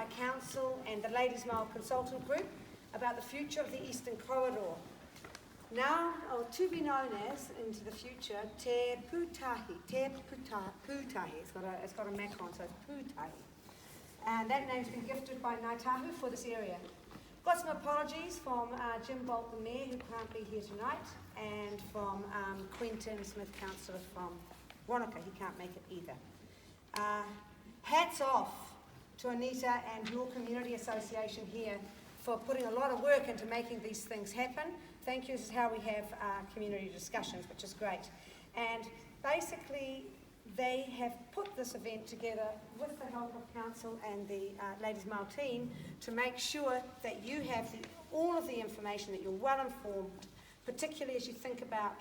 by Council and the Ladies Mile Consultant Group about the future of the Eastern Corridor. Now, or to be known as, into the future, Te Pūtahi. It's got a mac on, so it's Pūtahi. And that name's been gifted by Ngāi Tahu for this area. Got some apologies from Jim Bolt, the Mayor, who can't be here tonight, and from Quentin Smith, Councillor from Wanaka. He can't make it either. Hats off to Anita and your community association here for putting a lot of work into making these things happen. Thank you. This is how we have community discussions, which is great. And basically, they have put this event together with the help of Council and the Ladies Mile team to make sure that you have all of the information, that you're well informed, particularly as you think about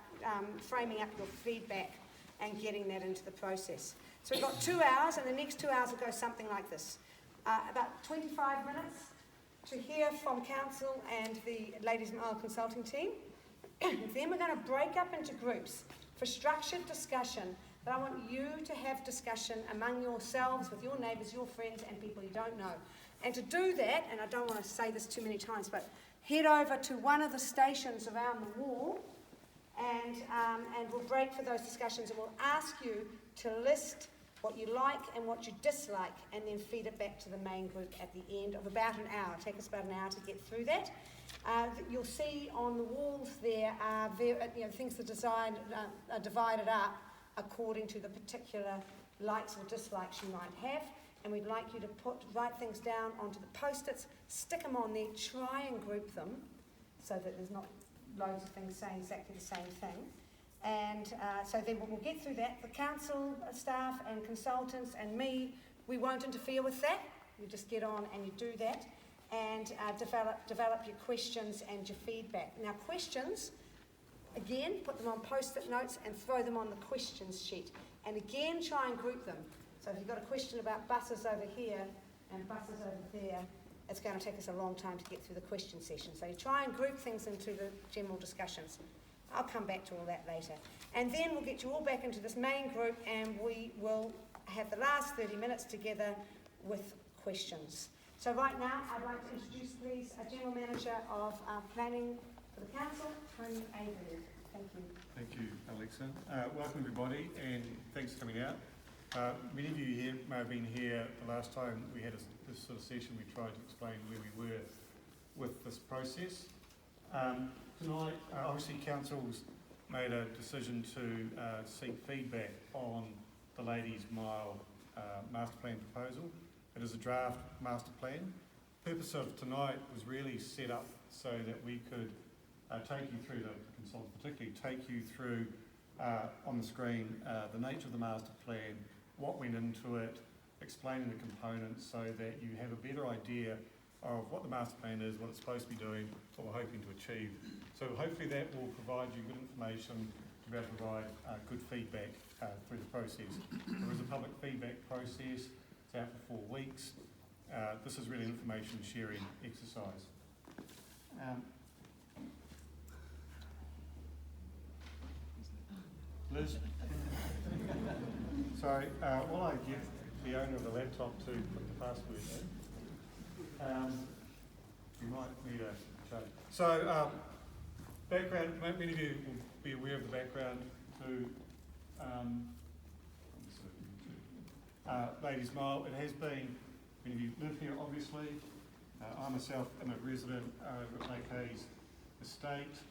framing up your feedback and getting that into the process. So we've got 2 hours, and the next 2 hours will go something like this. About 25 minutes to hear from Council and the Ladies Mile Consulting team. Then we're going to break up into groups for structured discussion. But I want you to have discussion among yourselves, with your neighbours, your friends, and people you don't know. And to do that, and I don't want to say this too many times, but head over to one of the stations around the wall, and we'll break for those discussions, and we'll ask you to list what you like and what you dislike, and then feed it back to the main group at the end of about an hour. It'll take us about an hour to get through that. You'll see on the walls there are things that are divided up according to the particular likes or dislikes you might have, and we'd like you to write things down onto the post-its, stick them on there, try and group them so that there's not loads of things saying exactly the same thing. And so then we'll get through that. The council staff and consultants and me, we won't interfere with that. You just get on and you do that, and develop your questions and your feedback. Now, questions, again, put them on post-it notes and throw them on the questions sheet. And again, try and group them. So if you've got a question about buses over here and buses over there, it's going to take us a long time to get through the question session. So you try and group things into the general discussions. I'll come back to all that later. And then we'll get you all back into this main group, and we will have the last 30 minutes together with questions. So right now, I'd like to introduce, please, a General Manager of Planning for the Council, Tony Avery. Thank you. Thank you, Alexa. Welcome everybody, and thanks for coming out. Many of you here may have been here the last time we had this sort of session. We tried to explain where we were with this process. Tonight, obviously Council's made a decision to seek feedback on the Ladies Mile master plan proposal. It is a draft master plan. The purpose of tonight was really set up so that we could take you through, the consultant particularly, take you through on the screen the nature of the master plan, what went into it, explaining the components so that you have a better idea of what the master plan is, what it's supposed to be doing, what we're hoping to achieve. So hopefully that will provide you good information to be able to provide good feedback through the process. There is a public feedback process. It's out for 4 weeks. This is really an information sharing exercise. Liz? Sorry, while I get the owner of the laptop to put the password in, you might need a change. So, background, many of you will be aware of the background to Ladies Mile. It has been, many of you live here obviously. I myself am a resident of Lake Hayes Estate.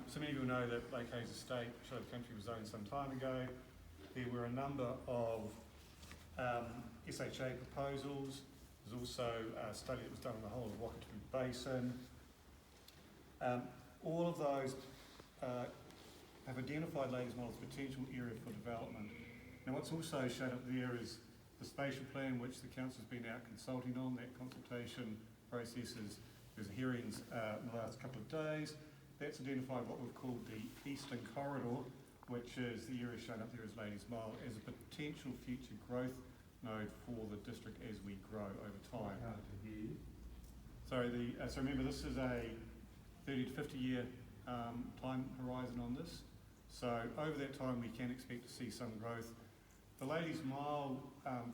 So many of you know that Lake Hayes Estate, Show the Country, was owned some time ago. There were a number of SHA proposals. There's also a study that was done on the whole of Wakatipu Basin. All of those have identified Ladies Mile as a potential area for development. Now what's also shown up there is the spatial plan, which the Council's been out consulting on. That consultation process there's hearings in the last couple of days. That's identified what we've called the Eastern Corridor, which is the area shown up there as Ladies Mile, as a potential future growth node for the district as we grow over time. So remember, this is a 30 to 50 year time horizon on this. So over that time we can expect to see some growth. The Ladies Mile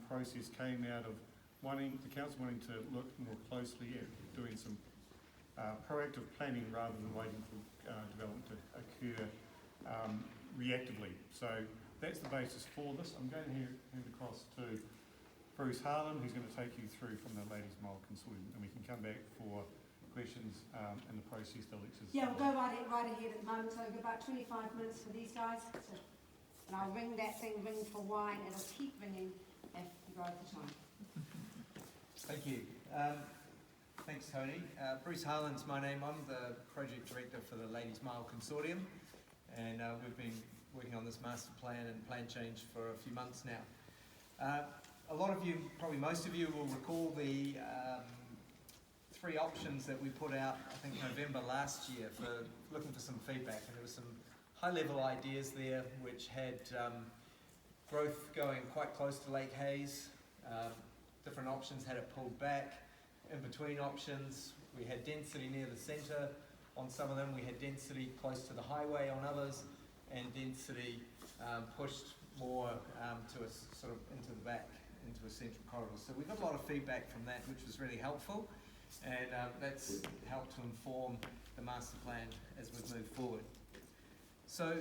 process came out of the council wanting to look more closely at doing some proactive planning rather than waiting for development to occur reactively. So that's the basis for this. I'm going to hand across to Bruce Harlan, who's going to take you through from the Ladies Mile Consortium, and we can come back for questions and the process the lectures. Yeah, we'll go right ahead at the moment, so we've got about 25 minutes for these guys. So, and I'll ring that thing, ring for wine, and it'll keep ringing if you go over the time. Thank you. Thanks, Tony. Bruce Harlan's my name. I'm the project director for the Ladies Mile Consortium, and we've been working on this master plan and plan change for a few months now. A lot of you, probably most of you, will recall the 3 options that we put out, I think November last year, for looking for some feedback, and there were some high-level ideas there which had growth going quite close to Lake Hayes. Different options had it pulled back. In between options, we had density near the centre on some of them, we had density close to the highway on others, and density pushed more to a sort of into the back, into a central corridor. So we got a lot of feedback from that, which was really helpful. And that's helped to inform the master plan as we've moved forward. So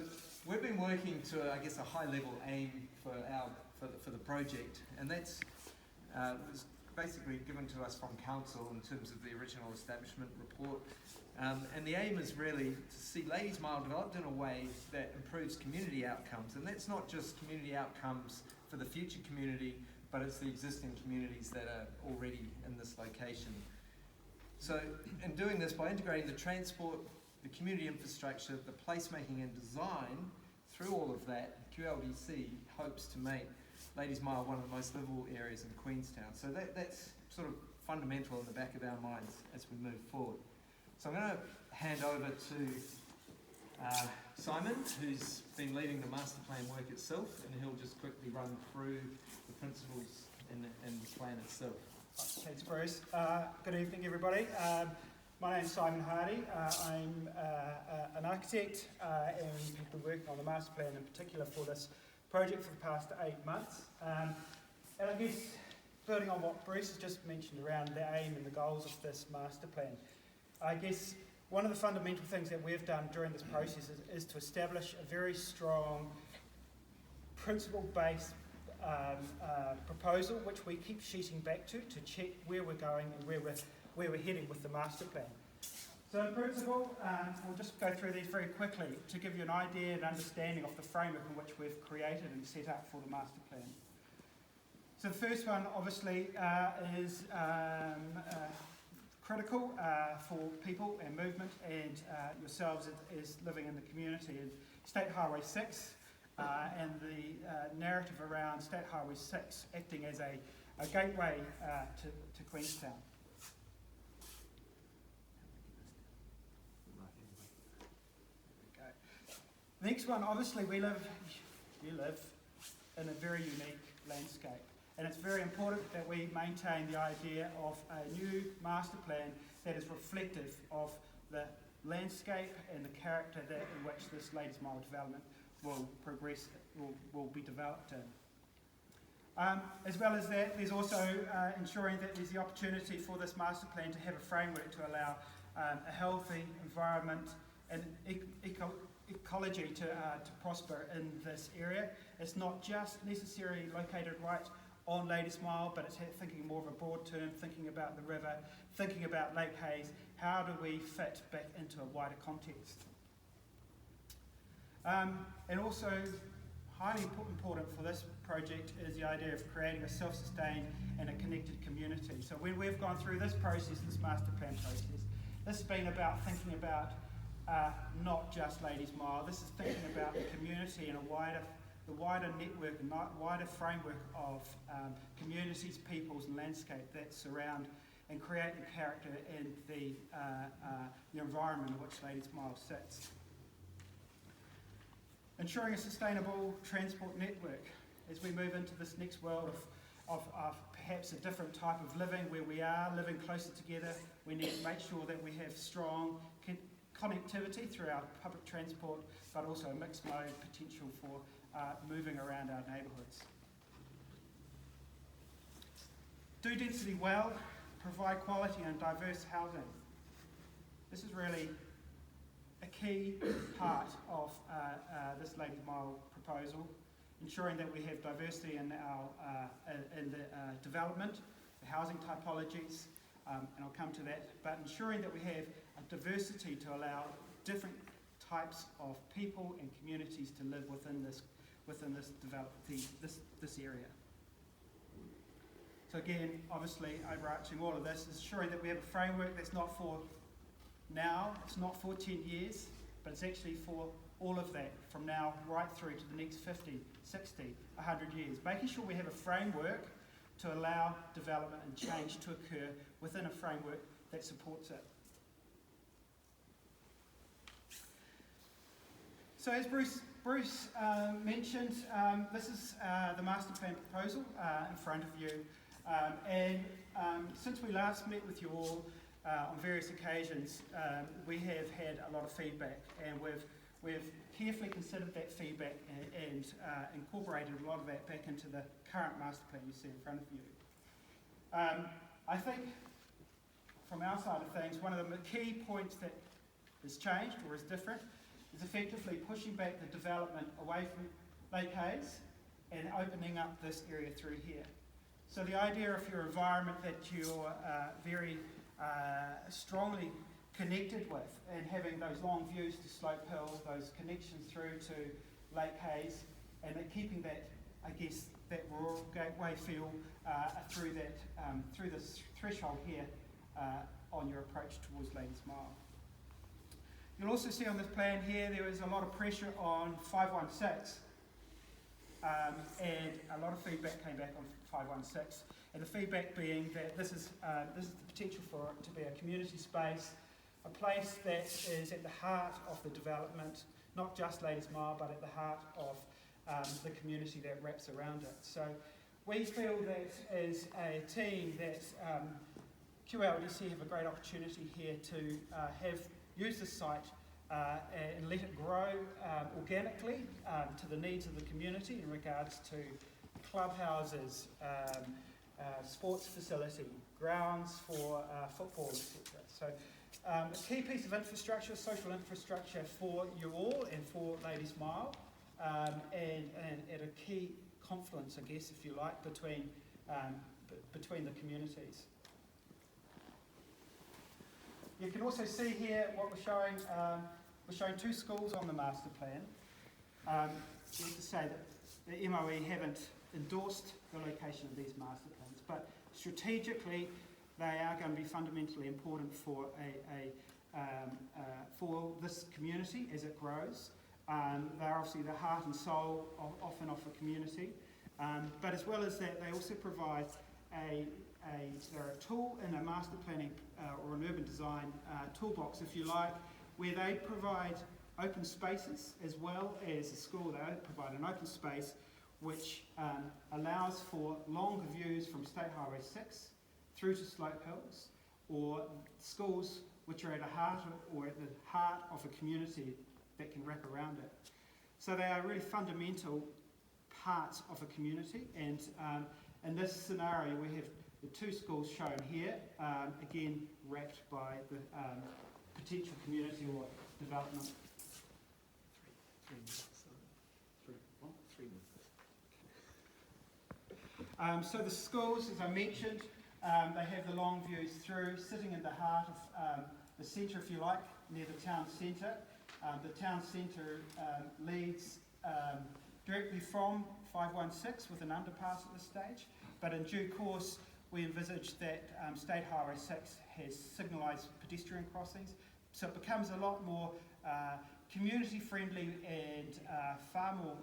we've been working to, I guess, a high-level aim for the project, and that's was basically given to us from council in terms of the original establishment report. And the aim is really to see Ladies Mile developed in a way that improves community outcomes, and that's not just community outcomes for the future community, but it's the existing communities that are already in this location. So in doing this, by integrating the transport, the community infrastructure, the placemaking and design, through all of that, QLDC hopes to make Ladies Mile one of the most livable areas in Queenstown. So that's sort of fundamental in the back of our minds as we move forward. So I'm going to hand over to Simon, who's been leading the master plan work itself, and he'll just quickly run through the principles and the plan itself. Thanks, Bruce. Good evening, everybody. My name's Simon Hardy. I'm an architect and have been working on the master plan in particular for this project for the past 8 months. And I guess building on what Bruce has just mentioned around the aim and the goals of this master plan, I guess one of the fundamental things that we've done during this process is to establish a very strong principle-based proposal, which we keep sheeting back to check where we're going and where we're heading with the master plan. So in principle, we'll just go through these very quickly to give you an idea and understanding of the framework in which we've created and set up for the master plan. So the first one obviously is critical for people and movement and yourselves as living in the community. And State Highway 6 and the narrative around State Highway 6 acting as a gateway to Queenstown. The next one, obviously you live in a very unique landscape, and it's very important that we maintain the idea of a new master plan that is reflective of the landscape and the character in which this Ladies Mile development will progress, will be developed in. As well as that, there's also ensuring that there's the opportunity for this master plan to have a framework to allow a healthy environment and ecology to prosper in this area. It's not just necessarily located right on Ladies Mile, but it's thinking more of a broad term, thinking about the river, thinking about Lake Hayes. How do we fit back into a wider context? And also, highly important for this project is the idea of creating a self-sustained and a connected community. So when we've gone through this process, this master plan process, this has been about thinking about not just Ladies Mile. This is thinking about the community and the wider network and wider framework of communities, peoples and landscape that surround and create the character and the environment in which Ladies Mile sits. Ensuring a sustainable transport network as we move into this next world of perhaps a different type of living where we are living closer together. We need to make sure that we have strong connectivity through our public transport, but also a mixed mode potential for moving around our neighbourhoods. do density well, provide quality and diverse housing. This is really a key part of this Ladies Mile proposal, ensuring that we have diversity in the development, the housing typologies, and I'll come to that, but ensuring that we have a diversity to allow different types of people and communities to live within this area. So again, obviously, overarching all of this is ensuring that we have a framework that's not for now, it's not for 10 years, but it's actually for all of that, from now right through to the next 50, 60, 100 years. Making sure we have a framework to allow development and change to occur within a framework that supports it. So as Bruce mentioned, this is the master plan proposal in front of you. Since we last met with you all on various occasions, we have had a lot of feedback, and we've carefully considered that feedback and incorporated a lot of that back into the current master plan you see in front of you. I think from our side of things, one of the key points that has changed or is different is effectively pushing back the development away from Lake Hayes and opening up this area through here. So the idea of your environment that you're very strongly connected with, and having those long views to Slope Hill, those connections through to Lake Hayes, and keeping that, I guess, that rural gateway feel through this threshold here on your approach towards Ladies Mile. You'll also see on this plan here there is a lot of pressure on 516, and a lot of feedback came back on 516, and the feedback being that this is the potential for it to be a community space, a place that is at the heart of the development, not just Ladies Mile, but at the heart of the community that wraps around it. So we feel that as a team that QLDC have a great opportunity here to use the site and let it grow organically to the needs of the community in regards to clubhouses, sports facility, grounds for football, etc. So a key piece of infrastructure, social infrastructure for you all and for Ladies Mile, and at a key confluence, I guess, if you like, between the communities. You can also see here what we're showing. We're showing two schools on the master plan. We have to say that the MOE haven't endorsed the location of these master plans, but strategically they are going to be fundamentally important for for this community as it grows. They're obviously the heart and soul often of a community, but as well as that, they also provide they're a tool in a master planning or an urban design toolbox, if you like, where they provide open spaces as well as a school. They provide an open space which allows for longer views from State Highway 6 through to Slope Hills, or schools which are at the heart of a community that can wrap around it. So they are really fundamental parts of a community, and in this scenario we have the two schools shown here, again wrapped by the potential community or development. So the schools, as I mentioned, they have the long views through, sitting in the heart of the centre, if you like, near the town centre. The town centre leads directly from 516 with an underpass at this stage, but in due course we envisage that State Highway 6 has signalised pedestrian crossings, so it becomes a lot more community friendly and far more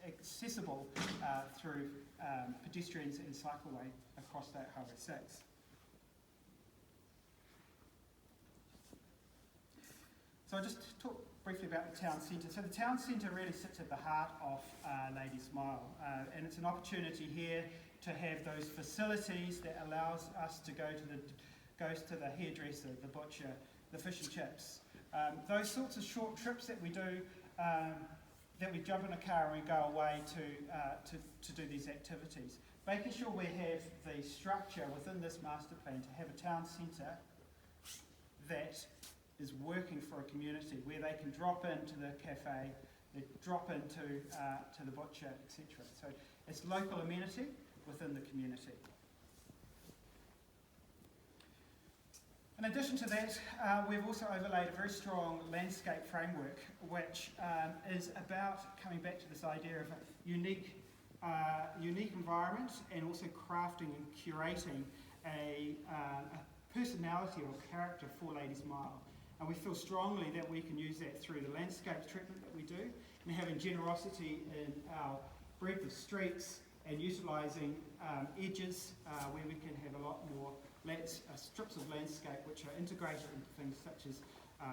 accessible through pedestrians and cycleway across State Highway 6. So I'll just talk briefly about the town centre. So the town centre really sits at the heart of Ladies Mile, and it's an opportunity here to have those facilities that allows us to goes to the hairdresser, the butcher, the fish and chips. Those sorts of short trips that we do, that we jump in a car and we go away to do these activities. making sure we have the structure within this master plan to have a town centre that is working for a community, where they can drop into the cafe, they drop into to the butcher, etc. So it's local amenity within the community. In addition to that, we've also overlaid a very strong landscape framework, which is about coming back to this idea of a unique environment, and also crafting and curating a personality or character for Ladies Mile. And we feel strongly that we can use that through the landscape treatment that we do, and having generosity in our breadth of streets, and utilising edges where we can have a lot more strips of landscape which are integrated into things such as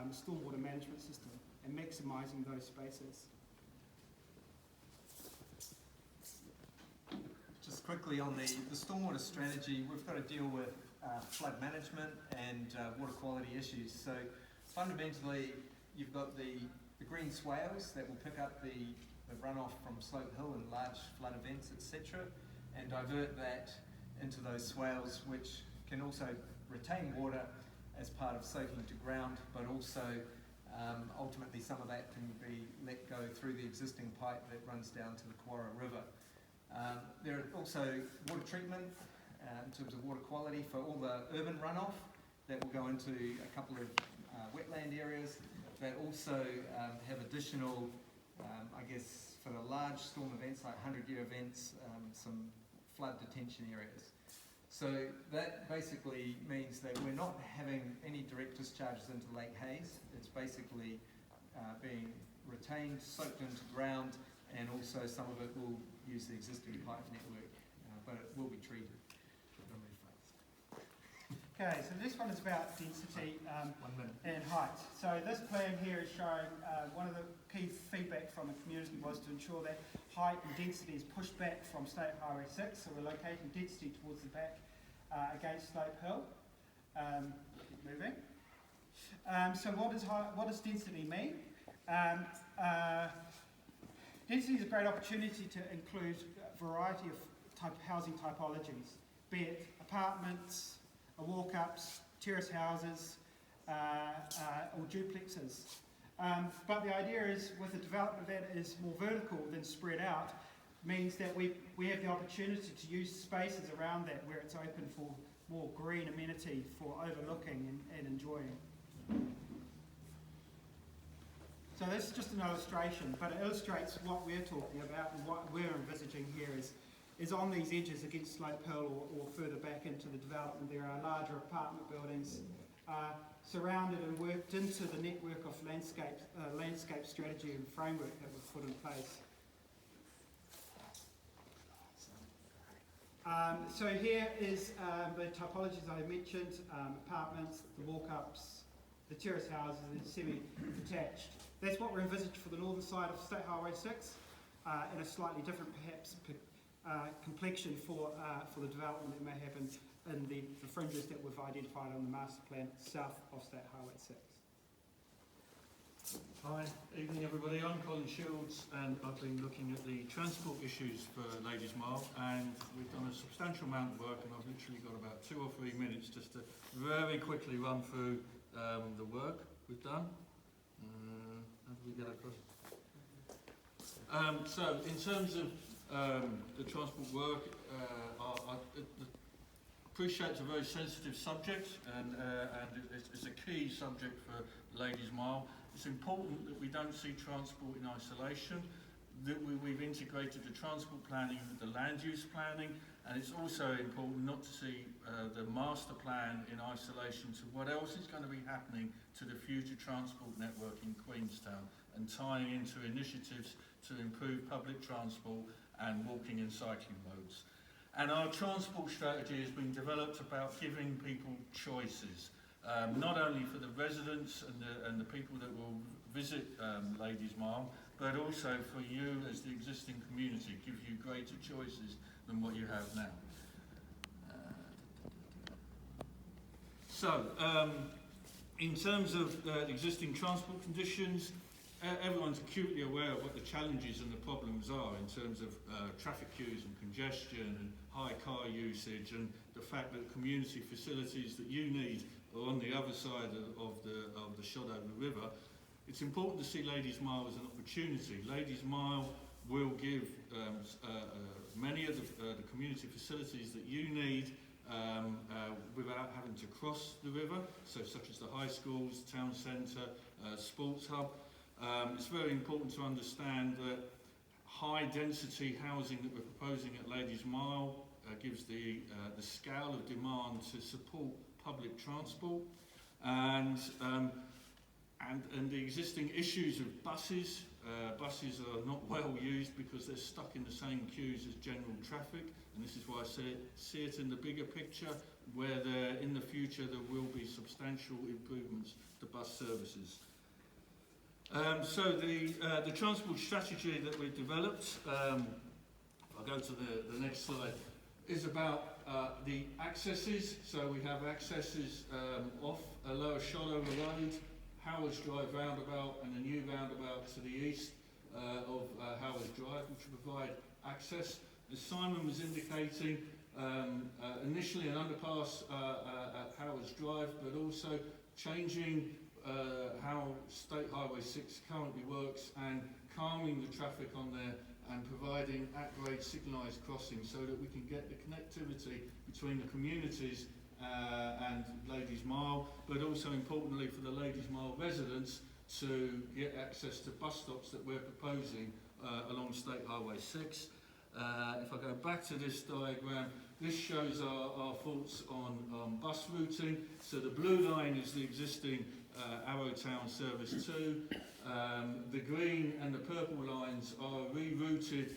the stormwater management system, and maximising those spaces. Just quickly on the stormwater strategy, we've got to deal with flood management and water quality issues. So fundamentally, you've got the green swales that will pick up the runoff from Slope Hill and large flood events, etc., and divert that into those swales, which can also retain water as part of soaking to ground, but also ultimately some of that can be let go through the existing pipe that runs down to the Kawara River. There are also water treatment in terms of water quality for all the urban runoff that will go into a couple of wetland areas that also have additional, I guess, for the large storm events like 100-year events, some flood detention areas. So that basically means that we're not having any direct discharges into Lake Hayes. It's basically being retained, soaked into ground, and also some of it will use the existing pipe network, but it will be treated. Okay, so this one is about density and height. So this plan here is showing one of the key feedback from the community was to ensure that height and density is pushed back from State Highway 6, so we're locating density towards the back against Slope Hill. Keep moving. So what does density mean? Density is a great opportunity to include a variety of housing typologies, be it apartments, walk-ups, terrace houses, or duplexes. But the idea is, with a development that is more vertical than spread out, means that we have the opportunity to use spaces around that where it's open for more green amenity for overlooking and enjoying. So this is just an illustration, but it illustrates what we're talking about, and what we're envisaging here is on these edges against Slope Hill or further back into the development. There are larger apartment buildings surrounded and worked into the network of landscape strategy and framework that we've put in place. So here is the typologies I mentioned, apartments, the walk-ups, the terrace houses, and semi-detached. That's what we're envisaged for the northern side of State Highway 6, in a slightly different, perhaps, complexion for the development that may happen in the fringes that we've identified on the master plan south of State Highway 6. Hi, evening everybody. I'm Colin Shields, and I've been looking at the transport issues for Ladies Mile, and we've done a substantial amount of work, and I've literally got about 2 or 3 minutes just to very quickly run through the work we've done. How do we get across? So in terms of the transport work, I appreciate it's a very sensitive subject, and it's a key subject for Ladies Mile. It's important that we don't see transport in isolation, that we've integrated the transport planning with the land use planning, and it's also important not to see the master plan in isolation to what else is going to be happening to the future transport network in Queenstown, and tying into initiatives to improve public transport and walking and cycling modes. And our transport strategy has been developed about giving people choices, not only for the residents and the people that will visit Ladies Mile, but also for you as the existing community, give you greater choices than what you have now. So, in terms of existing transport conditions, everyone's acutely aware of what the challenges and the problems are in terms of traffic queues and congestion and high car usage, and the fact that community facilities that you need are on the other side of the Shotover River. It's important to see Ladies Mile as an opportunity. Ladies Mile will give many of the community facilities that you need without having to cross the river, so such as the high schools, town centre, sports hub. It's very important to understand that high density housing that we're proposing at Ladies Mile gives the scale of demand to support public transport, and the existing issues of buses. Buses are not well used because they're stuck in the same queues as general traffic, and this is why I see it in the bigger picture, where in the future there will be substantial improvements to bus services. So the transport strategy that we've developed, I'll go to the next slide, is about the accesses. So we have accesses off a Lower Shotover Road, Howard's Drive roundabout, and a new roundabout to the east of Howard's Drive, which will provide access. As Simon was indicating, initially an underpass at Howard's Drive, but also changing how State Highway 6 currently works and calming the traffic on there and providing at-grade signalised crossings so that we can get the connectivity between the communities and Ladies Mile, but also importantly for the Ladies Mile residents to get access to bus stops that we're proposing along State Highway 6. If I go back to this diagram, this shows our thoughts on bus routing. So the blue line is the existing Arrowtown Service 2. The green and the purple lines are rerouted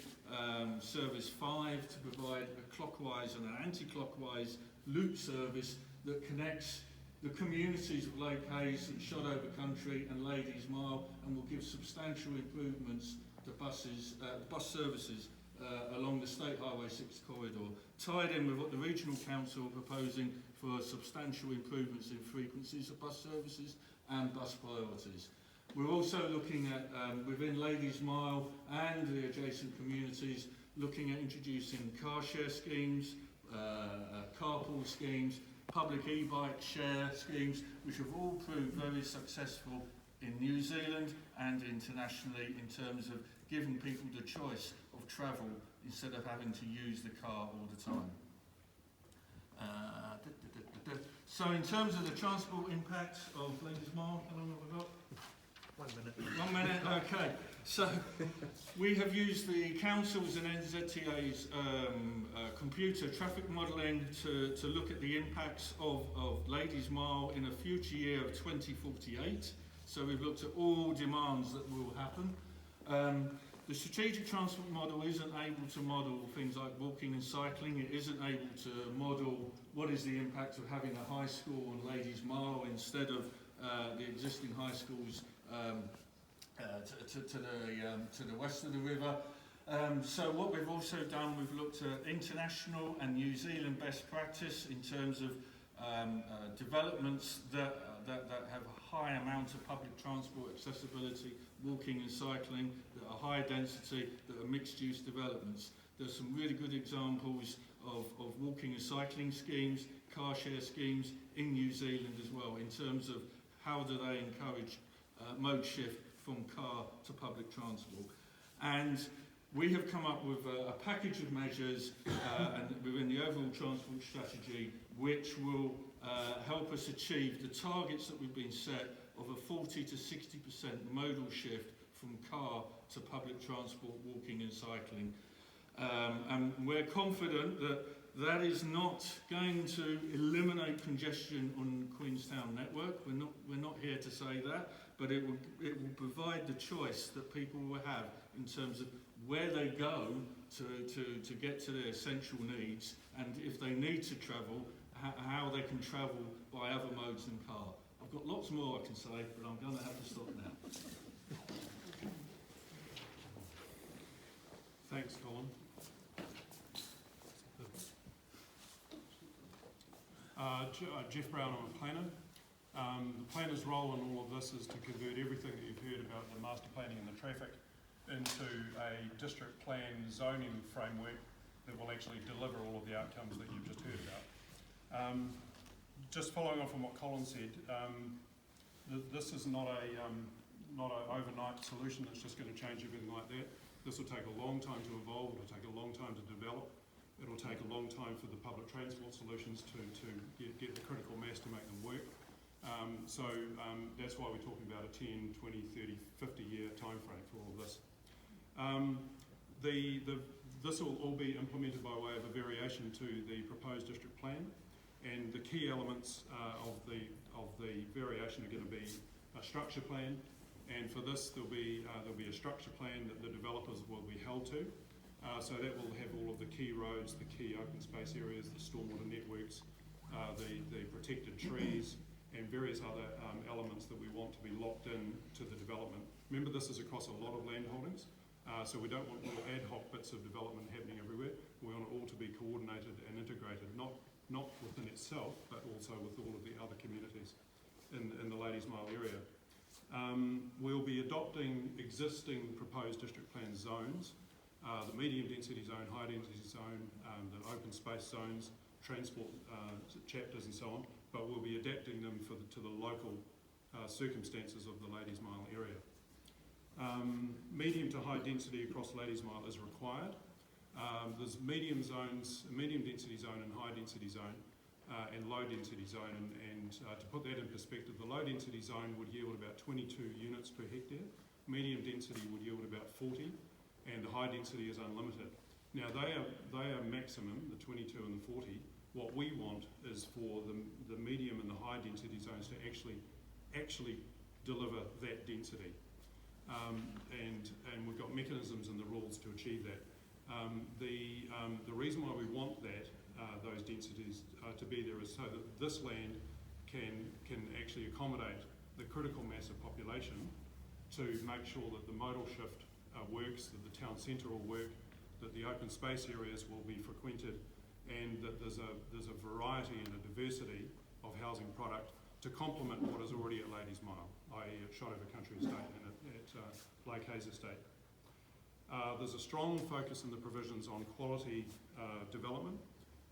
Service 5 to provide a clockwise and an anti-clockwise loop service that connects the communities of Lake Hayes and Shotover Country and Ladies Mile, and will give substantial improvements to bus services along the State Highway 6 corridor, tied in with what the Regional Council are proposing for substantial improvements in frequencies of bus services and bus priorities. We're also looking at, within Ladies Mile and the adjacent communities, looking at introducing car share schemes, carpool schemes, public e-bike share schemes, which have all proved very successful in New Zealand and internationally in terms of giving people the choice of travel instead of having to use the car all the time. So in terms of the transport impact of Ladies Mile, how long have we got? 1 minute. 1 minute, okay. So we have used the council's and NZTA's computer traffic modelling to look at the impacts of Ladies Mile in a future year of 2048. So we've looked at all demands that will happen. The strategic transport model isn't able to model things like walking and cycling. It isn't able to model what is the impact of having a high school on Ladies Mile instead of the existing high schools to the west of the river. So what we've also done, we've looked at international and New Zealand best practice in terms of developments that have a high amount of public transport accessibility, walking and cycling, that are high density, that are mixed use developments. There's some really good examples of walking and cycling schemes, car share schemes in New Zealand as well, in terms of how do they encourage mode shift from car to public transport. And we have come up with a package of measures and within the overall transport strategy which will help us achieve the targets that we've been set of a 40 to 60% modal shift from car to public transport, walking and cycling. And we're confident that that is not going to eliminate congestion on the Queenstown network. We're not here to say that, but it will provide the choice that people will have in terms of where they go to get to their essential needs, and if they need to travel, how they can travel by other modes than car. I've got lots more I can say, but I'm going to have to stop now. Thanks, Colin. Jeff Brown, I'm a planner. The planner's role in all of this is to convert everything that you've heard about the master planning and the traffic into a district plan zoning framework that will actually deliver all of the outcomes that you've just heard about. Just following on from what Colin said, this is not an overnight solution that's just going to change everything like that. This will take a long time to evolve, it'll take a long time to develop, it'll take a long time for the public transport solutions to get the critical mass to make them work. That's why we're talking about a 10, 20, 30, 50 year time frame for all of this. This will all be implemented by way of a variation to the proposed district plan, and the key elements of the variation are going to be a structure plan, and for this there'll be a structure plan that the developers will be held to. So that will have all of the key roads, the key open space areas, the stormwater networks, the protected trees, and various other elements that we want to be locked in to the development. Remember, this is across a lot of land holdings, so we don't want little ad hoc bits of development happening everywhere. We want it all to be coordinated and integrated, not within itself, but also with all of the other communities in the Ladies Mile area. We'll be adopting existing proposed district plan zones, the medium density zone, high density zone, the open space zones, transport chapters and so on, but we'll be adapting them to the local circumstances of the Ladies Mile area. Medium to high density across Ladies Mile is required. There's medium density zone and high density zone and low density zone, and to put that in perspective, the low density zone would yield about 22 units per hectare, medium density would yield about 40, and the high density is unlimited. Now they are maximum, the 22 and the 40. What we want is for the medium and the high density zones to actually deliver that density. And we've got mechanisms and the rules to achieve that. The reason why we want those densities to be there is so that this land can actually accommodate the critical mass of population to make sure that the modal shift works, that the town centre will work, that the open space areas will be frequented, and that there's a variety and a diversity of housing product to complement what is already at Ladies Mile, i.e. at Shotover Country Estate and at Lake Hayes Estate. There's a strong focus in the provisions on quality development,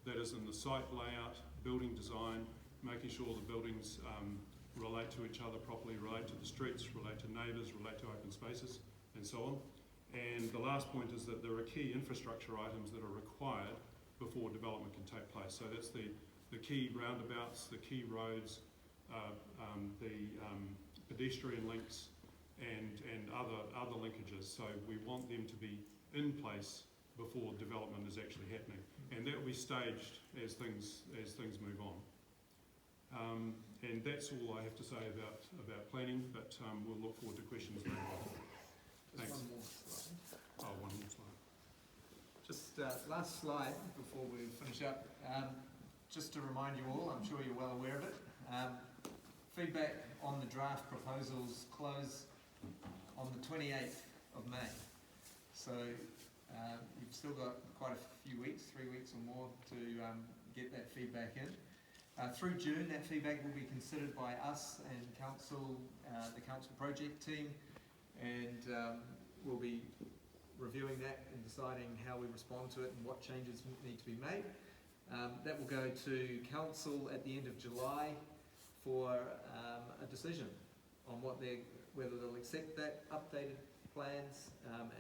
that is in the site layout, building design, making sure the buildings relate to each other properly, relate to the streets, relate to neighbours, relate to open spaces, and so on. And the last point is that there are key infrastructure items that are required before development can take place. So that's the key roundabouts, the key roads, the pedestrian links, and other linkages. So we want them to be in place before development is actually happening, and that will be staged as things move on. And that's all I have to say about planning, but we'll look forward to questions later on. Thanks. One more slide. Oh, one more slide. Just last slide before we finish up. Just to remind you all, I'm sure you're well aware of it. Feedback on the draft proposals close on the 28th of May. So you've still got quite a few weeks, 3 weeks or more, to get that feedback in. Through June, that feedback will be considered by us and council, the council project team, and we'll be reviewing that and deciding how we respond to it and what changes need to be made. That will go to council at the end of July for a decision on whether they'll accept that updated plans,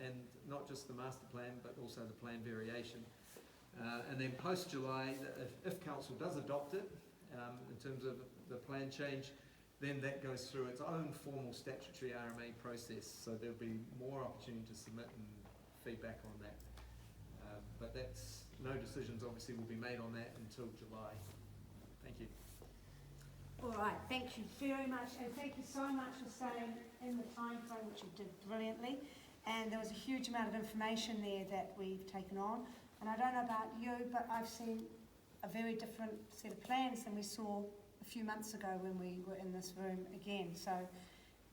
and not just the master plan but also the plan variation. And then post-July, if council does adopt it in terms of the plan change, then that goes through its own formal statutory RMA process, so there'll be more opportunity to submit and feedback on that. But no decisions obviously will be made on that until July. Thank you. All right, thank you very much, and thank you so much for staying in the time frame, which you did brilliantly. And there was a huge amount of information there that we've taken on. And I don't know about you, but I've seen a very different set of plans than we saw a few months ago when we were in this room again. So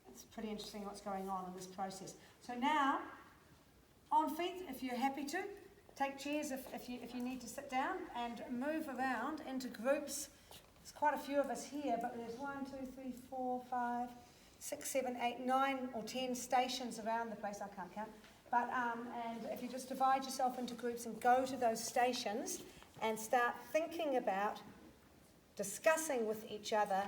it's pretty interesting what's going on in this process. So now, on feet, if you're happy to, take chairs if you need to sit down, and move around into groups there's quite a few of us here, but there's 1, 2, 3, 4, 5, 6, 7, 8, 9 or 10 stations around the place. I can't count. But and if you just divide yourself into groups and go to those stations and start thinking about discussing with each other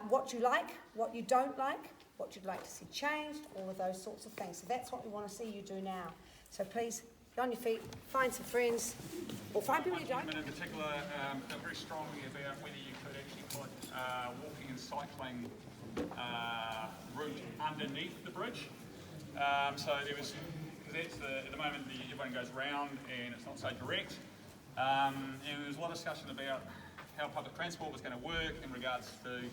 what you like, what you don't like, what you'd like to see changed, all of those sorts of things. So that's what we want to see you do now. So please, get on your feet, find some friends, or find people you don't. In particular, felt very strongly about whether you could actually put walking and cycling route underneath the bridge. So there was, because at the moment everyone goes round and it's not so direct. And there was a lot of discussion about how public transport was going to work in regards to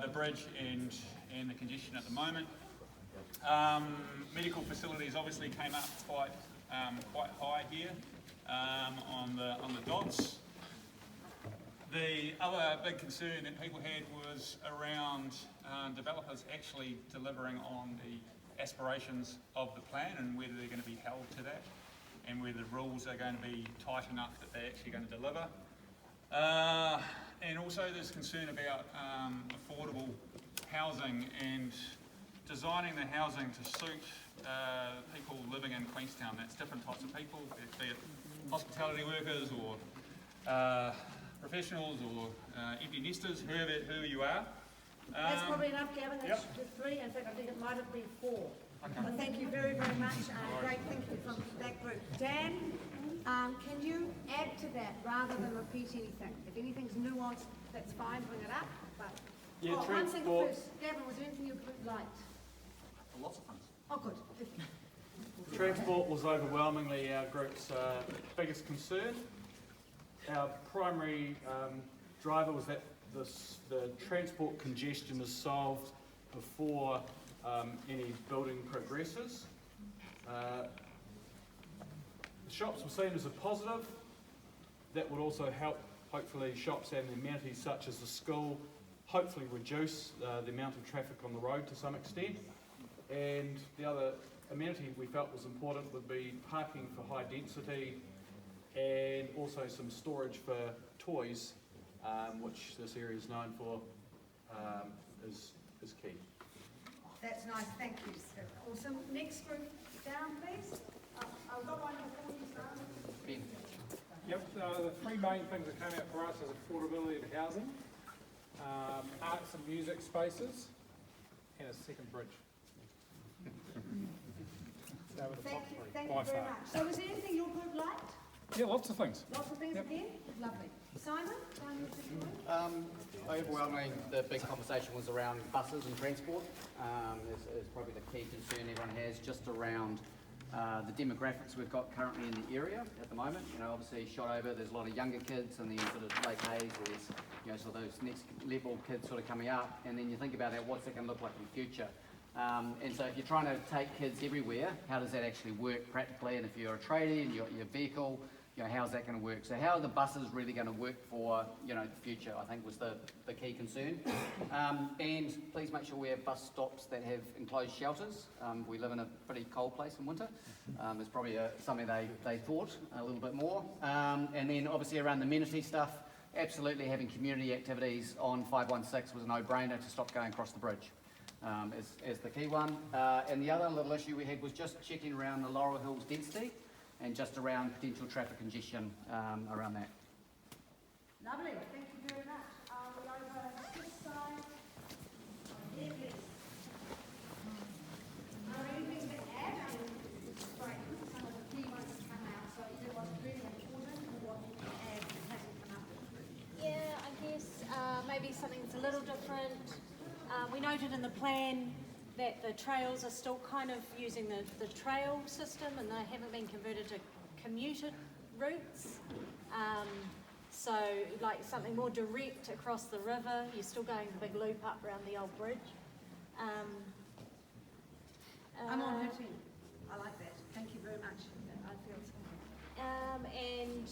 the bridge and the congestion at the moment. Medical facilities obviously came up quite high here on the dots. The other big concern that people had was around developers actually delivering on the aspirations of the plan and whether they're going to be held to that and whether the rules are going to be tight enough that they're actually going to deliver. And also there's concern about affordable housing and designing the housing to suit people living in Queenstown. That's different types of people, be it hospitality workers or professionals or empty nesters, whoever you are. That's probably enough, Gavin. That's Yep. 3. In fact, I think it might have been 4. Okay. But thank you very, very much. Great thinking from that group. Dan, can you add to that rather than repeat anything? If anything's nuanced, that's fine, bring it up. But Yeah, one thing transport. first. Gavin, was there anything you liked? Lots of things. Oh, good. Transport was overwhelmingly our group's biggest concern. Our primary driver was that the transport congestion is solved before any building progresses. The shops were seen as a positive. That would also help, hopefully, shops and amenities such as the school, hopefully reduce the amount of traffic on the road to some extent. And the other amenity we felt was important would be parking for high density and also some storage for toys, which this area is known for, is key. That's nice. Thank you. Awesome. Next group down, please. I've got one before you start. Yep, the 3 main things that came out for us is affordability of housing, arts and music spaces, and a second bridge. They were the top 3 Thank by you very far. much. So was there anything your group liked? Yeah, lots of things. Lots of things Yep. again? Lovely. Simon? What's your group? Overwhelmingly, the big conversation was around buses and transport. Is probably the key concern everyone has, just around the demographics we've got currently in the area at the moment. You know, obviously shot over, there's a lot of younger kids, and then sort of late A's, there's, you know, sort of those next level kids sort of coming up, and then you think about that, what's it going to look like in the future? And so if you're trying to take kids everywhere, how does that actually work practically? And if you're a tradie and you've got your vehicle, you know, how's that going to work? So how are the buses really going to work for, you know, the future, I think was the key concern. And please make sure we have bus stops that have enclosed shelters. We live in a pretty cold place in winter. It's probably something they thought a little bit more. And then obviously around the amenity stuff, absolutely having community activities on 516 was a no-brainer to stop going across the bridge. As the key one. And the other little issue we had was just checking around the Laurel Hills density and just around potential traffic congestion around that. Lovely. Thank you very much. We over this side. Here, please. Anything to add? I mean, it's great. Some of the key ones have come out, so either what's really important or what you can add that hasn't come up. Yeah, I guess maybe something that's a little different. We noted in the plan that the trails are still kind of using the trail system and they haven't been converted to commuted routes. So like something more direct across the river, you're still going the big loop up around the old bridge. I'm on her team. I like that. Thank you very much. I feel so. And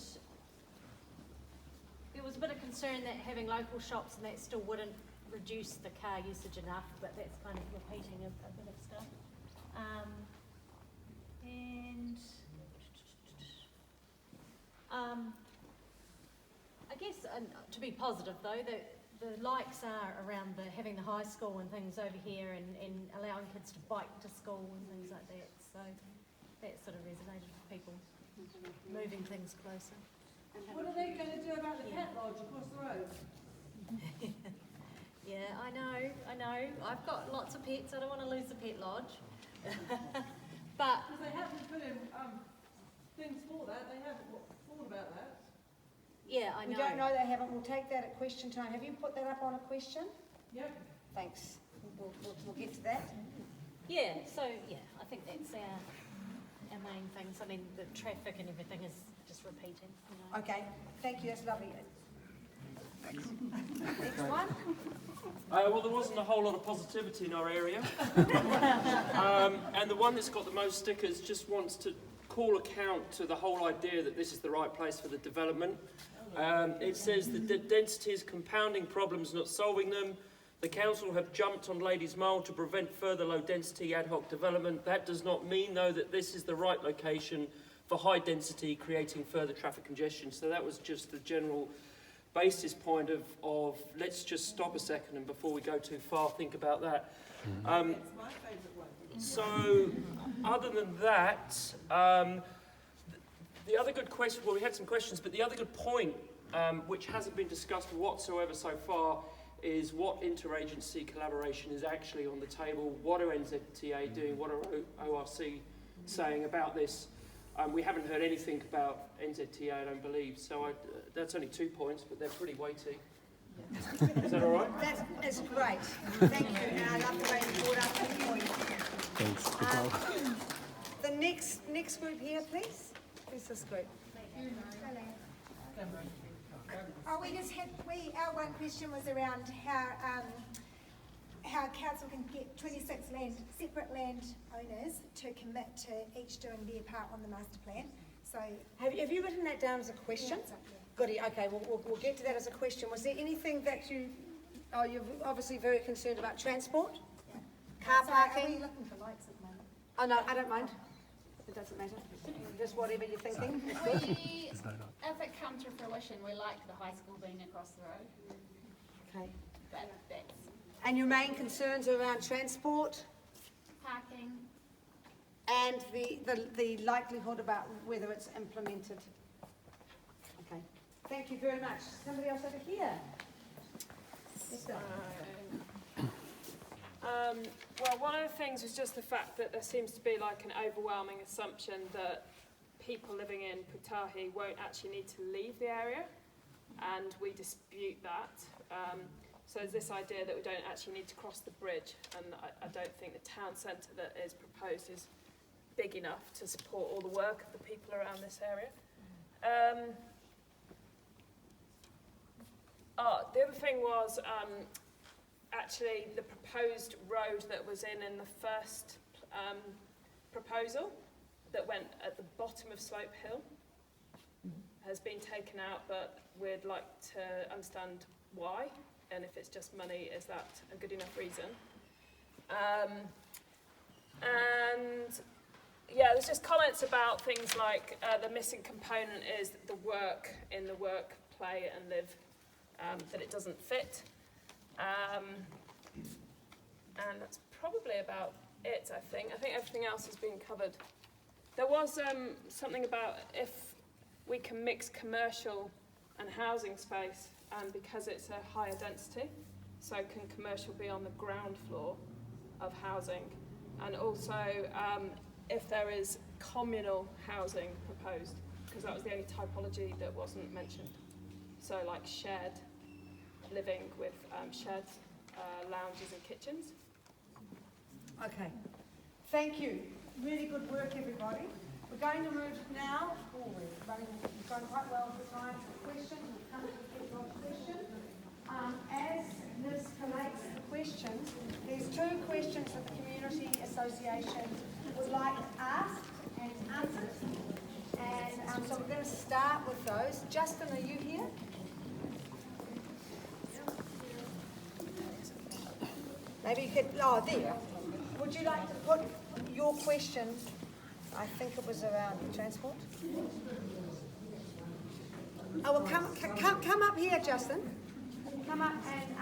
there was a bit of concern that having local shops and that still wouldn't reduce the car usage enough, but that's kind of repeating a bit of stuff. I guess to be positive though, the likes are around having the high school and things over here and allowing kids to bike to school and things like that. So that sort of resonated with people, moving things closer. What are they going to do about the pet lodge across the road? Yeah, I know. I've got lots of pets. I don't want to lose the pet lodge. But Because they haven't put in things for that. They haven't thought about that. yeah, I know. We don't know they haven't. We'll take that at question time. Have you put that up on a question? Yep. Thanks. We'll get to that. Yeah, so yeah, I think that's our main things. I mean, the traffic and everything is just repeating. You know. Okay, thank you. That's lovely. Next one. Well, there wasn't a whole lot of positivity in our area. And the one that's got the most stickers just wants to call account to the whole idea that this is the right place for the development. It says that the density is compounding problems, not solving them. The council have jumped on Ladies Mile to prevent further low density ad hoc development. That does not mean, though, that this is the right location for high density, creating further traffic congestion. So that was just the general basis point of let's just stop a second and before we go too far, think about that. That's my favourite one. So, other than that, the other good question, well, we had some questions, but the other good point, which hasn't been discussed whatsoever so far, is what interagency collaboration is actually on the table. What are NZTA doing? What are ORC saying about this? We haven't heard anything about NZTA, I don't believe, so that's only 2 points, but they're pretty weighty. Is that all right? That is great. Thank you. And I love the way you brought up the point. Thanks. The next group here, please. Who's this group? Our one question was around how council can get 26 separate land owners to commit to each doing their part on the master plan. So Have you written that down as a question? Yeah, exactly. Goody. Okay, we'll get to that as a question. Was there anything that you're obviously very concerned about transport? Car So parking? are we looking for lights at the moment? Oh no, I don't mind. It doesn't matter. Just whatever you're thinking. If it comes to fruition, we like the high school being across the road. Okay. That's And your main concerns are around transport parking. and the likelihood about whether it's implemented. Okay. Thank you very much. Somebody else over here? Yes, sir. Well, one of the things was just the fact that there seems to be like an overwhelming assumption that people living in Putahi won't actually need to leave the area, and we dispute that. So there's this idea that we don't actually need to cross the bridge, and I don't think the town centre that is proposed is big enough to support all the work of the people around this area. The other thing was actually the proposed road that was in the first proposal that went at the bottom of Slope Hill has been taken out, but we'd like to understand why, and if it's just money, is that a good enough reason? And yeah, there's just comments about things like the missing component is the work in the work, play and live, that it doesn't fit. And that's probably about it, I think. I think everything else has been covered. There was something about if we can mix commercial and housing space, because it's a higher density, so can commercial be on the ground floor of housing? And also if there is communal housing proposed, because that was the only typology that wasn't mentioned. So like shared living with shared lounges and kitchens. Okay. Thank you. Really good work, everybody. We're going to move now forward. We've gone quite well with the time for questions. We've come to the first question. As Liz collates the questions, there's 2 questions that the Community Association would like asked and answered. And so we're going to start with those. Justin, are you here? Maybe you could, there. Would you like to put your question, I think it was around transport? Oh, well, come up here, Justin. Come up and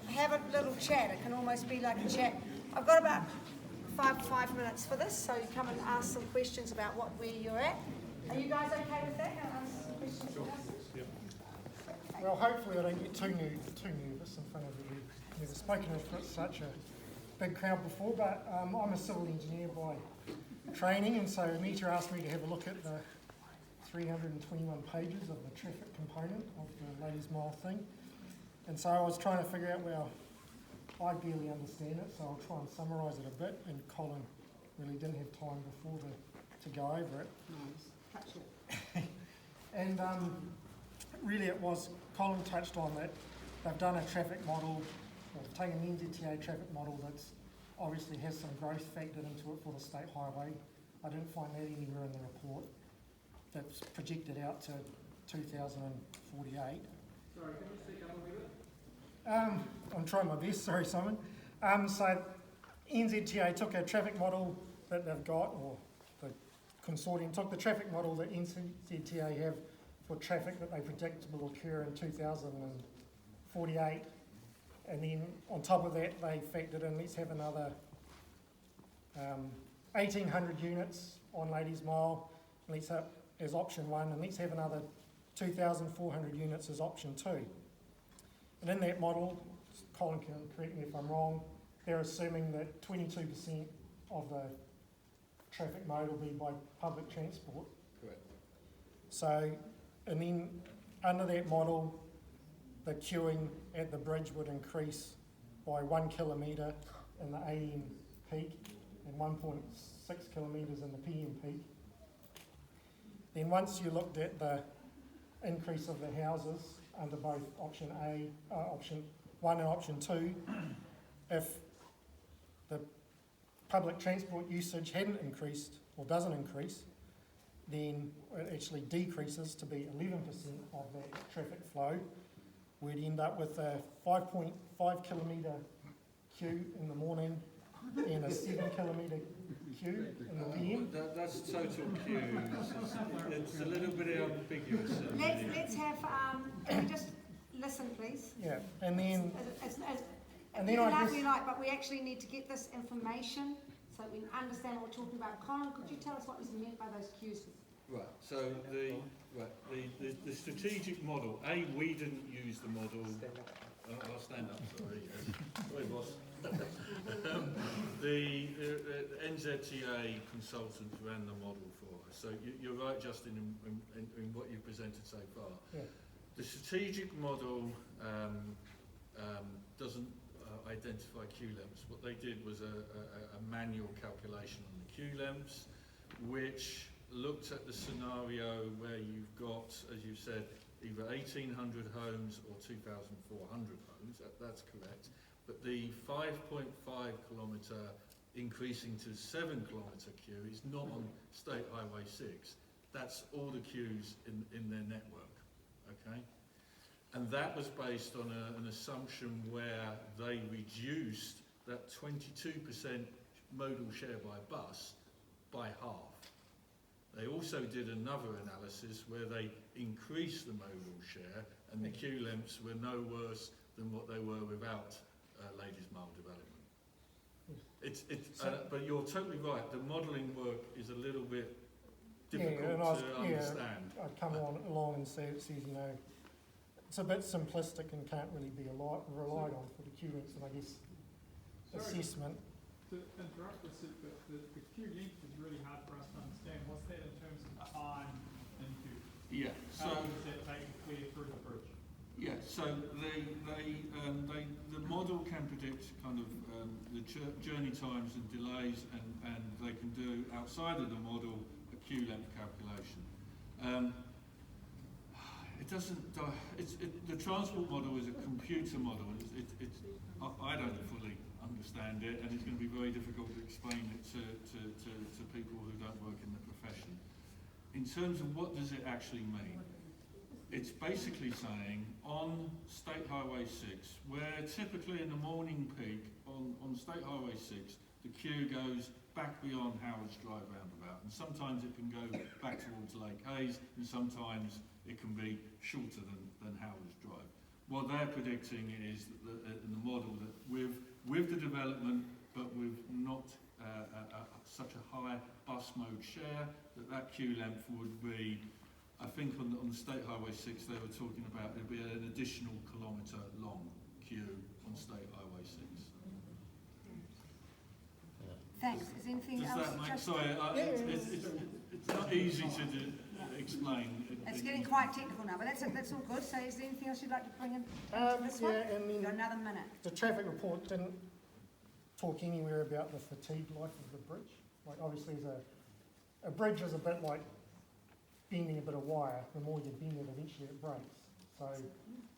have a little chat. It can almost be like a chat. I've got about five minutes for this, so you come and ask some questions about where you're at. Are you guys okay with that? I'll ask some questions. Sure. Yep. Well, hopefully I don't get too nervous in front of you. I've never spoken in such a big crowd before, but I'm a civil engineer by training, and so Anita asked me to have a look at the 321 pages of the traffic component of the Ladies Mile thing. And so I was trying to figure out, well, I barely understand it, so I'll try and summarise it a bit, and Colin really didn't have time before to go over it. Nice. Touch it. And really it was, Colin touched on that they've done a traffic model, or taken an NZTA traffic model that's obviously has some growth factored into it for the state highway. I didn't find that anywhere in the report. That's projected out to 2048. Sorry, can you speak up a wee bit? I'm trying my best, sorry Simon. So NZTA took a traffic model that they've got, or the consortium took the traffic model that NZTA have for traffic that they predict will occur in 2048. And then on top of that, they factored in, let's have another 1,800 units on Ladies Mile, let's have as option 1, and let's have another 2,400 units as option 2. And in that model, Colin can correct me if I'm wrong, they're assuming that 22% of the traffic mode will be by public transport. Correct. So, and then under that model, the queuing at the bridge would increase by 1 kilometre in the AM peak and 1.6 kilometres in the PM peak. Then once you looked at the increase of the houses under both option 1 and option 2, if the public transport usage hadn't increased or doesn't increase, then it actually decreases to be 11% of that traffic flow. We'd end up with a 5.5 kilometre queue in the morning and a 7 kilometre queue in the PM. That's total queues. It's a little bit ambiguous. Let's have, can we just listen please? Yeah, and then... And then I guess... but we actually need to get this information so that we understand what we're talking about. Colin, could you tell us what was meant by those queues? Right, so the strategic model, we didn't use the model. I'll stand up, sorry. Sorry, boss. The NZTA consultants ran the model for us. So you're right, Justin, in what you've presented so far. Yeah. The strategic model doesn't identify queue lengths. What they did was a manual calculation on the queue lengths, which looked at the scenario where you've got, as you said, either 1,800 homes or 2,400 homes. That's correct. But the 5.5 kilometre increasing to 7 kilometre queue is not on State Highway 6. That's all the queues in their network. Okay. And that was based on an assumption where they reduced that 22% modal share by bus by half. They also did another analysis where they increased the modal share and the queue lengths were no worse than what they were without Ladies Mile development. But you're totally right, the modelling work is a little bit difficult to understand. I'd come along and say it says, you know, it's a bit simplistic and can't really be relied on for the queue lengths and I guess assessment. To interrupt this, but the queue length is really hard for us to understand. What's that in terms of time and queue? Yeah. So how long does that take to clear through the bridge? Yeah. So the model can predict kind of the journey times and delays, and they can do outside of the model a queue length calculation. It doesn't. The transport model is a computer model. I don't fully understand it, and it's going to be very difficult to explain it to people who don't work in the profession. In terms of what does it actually mean, it's basically saying on State Highway 6, where typically in the morning peak on State Highway 6, the queue goes back beyond Howard's Drive roundabout, and sometimes it can go back towards Lake Hayes, and sometimes it can be shorter than Howard's Drive. What they're predicting is that in the model that with the development, but with not such a high bus mode share, that queue length would be, I think on the State Highway 6 they were talking about it'd be an additional kilometre long queue on State Highway 6. Thanks. Is anything Does else? that make, Justin? sorry, it's not easy to explain. It's getting quite technical now, but that's all good. So is there anything else you'd like to bring in into this one? Yeah, I mean, You've got another minute. the traffic report didn't talk anywhere about the fatigue life of the bridge. Like obviously a bridge is a bit like bending a bit of wire. The more you bend it, eventually it breaks. So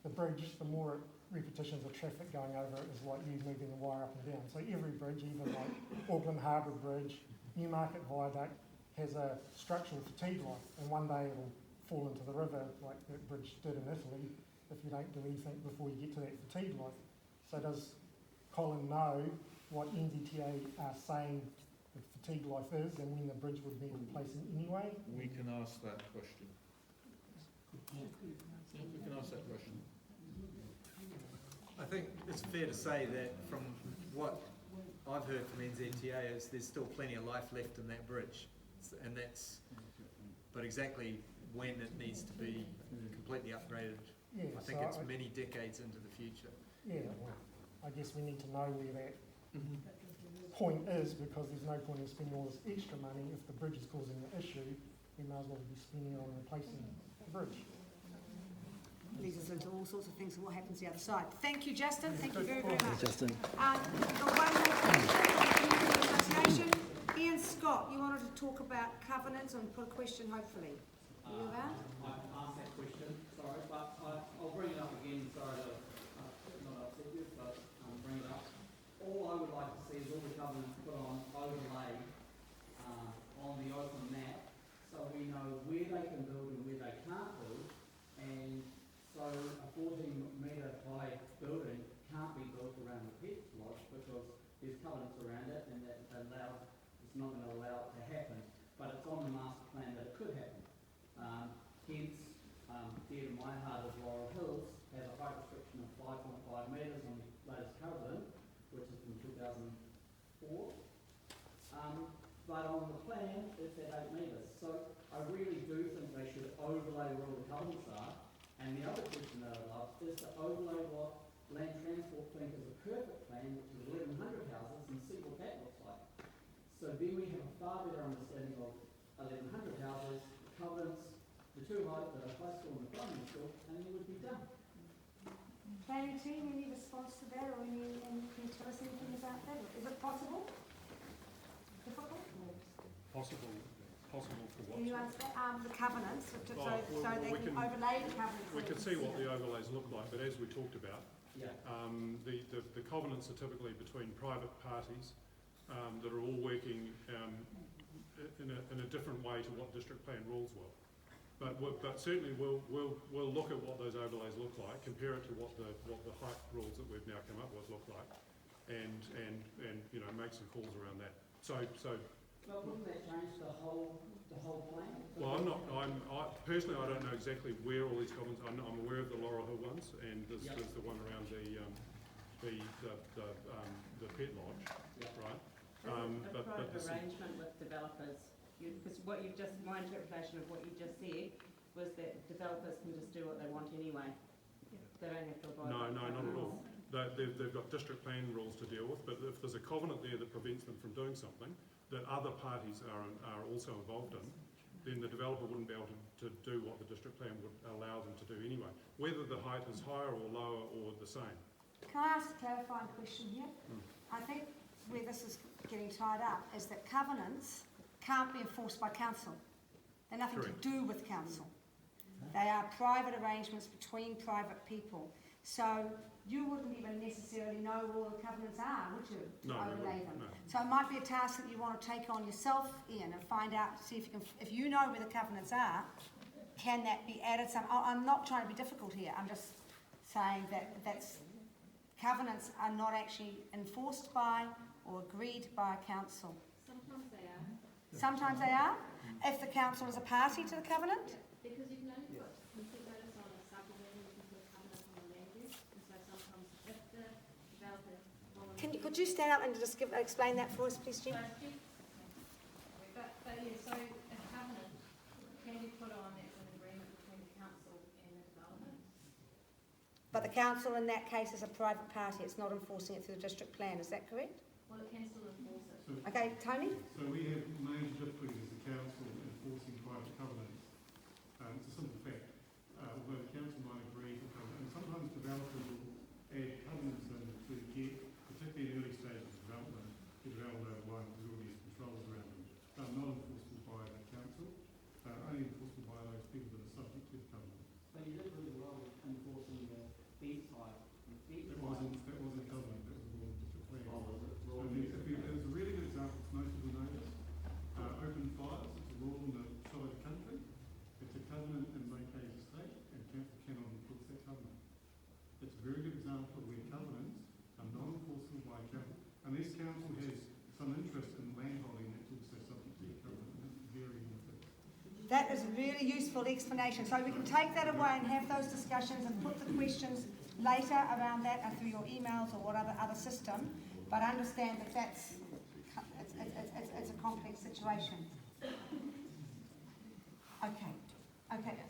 the bridge, the more repetitions of traffic going over it is like you moving the wire up and down. So every bridge, even like Auckland Harbour Bridge, Newmarket Viaduct, has a structural fatigue life, and one day it'll fall into the river like that bridge did in Italy if you don't do anything before you get to that fatigue life. So does Colin know what NZTA are saying the fatigue life is and when the bridge would be replacing anyway? We can ask that question. Yeah, we can ask that question. I think it's fair to say that from what I've heard from NZTA is there's still plenty of life left in that bridge, and but exactly when it needs to be completely upgraded, Yeah, I think so it's many decades into the future. Yeah, well, I guess we need to know where that point is, because there's no point in spending all this extra money if the bridge is causing the issue. We may as well be spending it on replacing the bridge. Leads us into all sorts of things and what happens the other side. Thank you, Justin. Thank you very, very much. Justin. The one more association. Ian Scott, you wanted to talk about covenants and put a question, hopefully. Are you around? I can ask that question, sorry, but I'll bring it up again, sorry to not upset you, but bring it up. All I would like to see is all the covenants put on overlay on the open map, so we know where they can build and where they can't build, and so a 14-metre high building can't be built around the pet lodge because there's covenants around it, and that it's not going to allow it to happen. But it's on the master plan that it could happen. Hence, dear to my heart is Laurel Hills has a height restriction of 5.5 metres on the latest covenant, which is from 2004. But on the plan, it's at 8 metres. So I really do think they should overlay where all the covenants are. And the other question that I'd love is to overlay what Land Transport think is a perfect plan, which is 1,100 houses, and see what that looks like. So then we have a far better understanding of 1,100 houses, the covenants, the two high school and the primary school, and then we'd be done. Planning team, any response to that, or can you tell us anything about that? Is it possible? Difficult? Possible for what? Can you answer that? The covenants, so they we can overlay the covenants. We can see what the overlays look like, but as we talked about, the covenants are typically between private parties that are all working in a different way to what district plan rules will. But certainly we'll look at what those overlays look like, compare it to what the height rules that we've now come up with look like, and make some calls around that. So. But wouldn't that change the whole plan? Well, personally I don't know exactly where all these covenants. I'm aware of the Laurel Hill ones, and there's the one around the pet lodge, right? But arrangement with developers. Because my interpretation of what you just said was that developers can just do what they want anyway. They don't have to abide by No, not at all. They've got district plan rules to deal with, but if there's a covenant there that prevents them from doing something that other parties are also involved in, then the developer wouldn't be able to do what the district plan would allow them to do anyway, whether the height is higher or lower or the same. Can I ask a clarifying question here? I think where this is getting tied up is that covenants can't be enforced by council. They're nothing to do with council. They are private arrangements between private people. So you wouldn't even necessarily know where all the covenants are, would you? No, overlay them. No. So it might be a task that you want to take on yourself, Ian, and find out, see if you can, if you know where the covenants are, can that be added? I'm not trying to be difficult here. I'm just saying that covenants are not actually enforced by or agreed by council. Sometimes they are. Sometimes they are, if the council is a party to the covenant. Because you can only put could you stand up and just explain that for us, please, Jim? But yeah, so a covenant can be put on as an agreement between the council and the development. But the council in that case is a private party, it's not enforcing it through the district plan, is that correct? Well, it can still enforce it. Okay, Tony? So we have major difficulties as a council enforcing private covenants. It's a simple fact. Although the council might agree to covenant, and sometimes developers will add covenants in to get, particularly in early stages of development, to develop over line because all these controls around them. They're not enforceable by the council, only enforceable by those people that are subject to the covenant. So you did really well with enforcing the fee type. That wasn't a covenant, that was a law of district plan. Oh, was it? It was a really good example, most people know this. Open fires, it's a rule in the side of the country. It's a covenant in Mackay's estate, and council cannot enforce that covenant. It's a very good example of where covenants are not enforceable by council, unless council has some interest in landholding that's also subject to the covenant, and it's very limited. That is a really useful explanation. So we can take that away and have those discussions and put the questions later around that through your emails or whatever other system, but understand that it's a complex situation. Okay.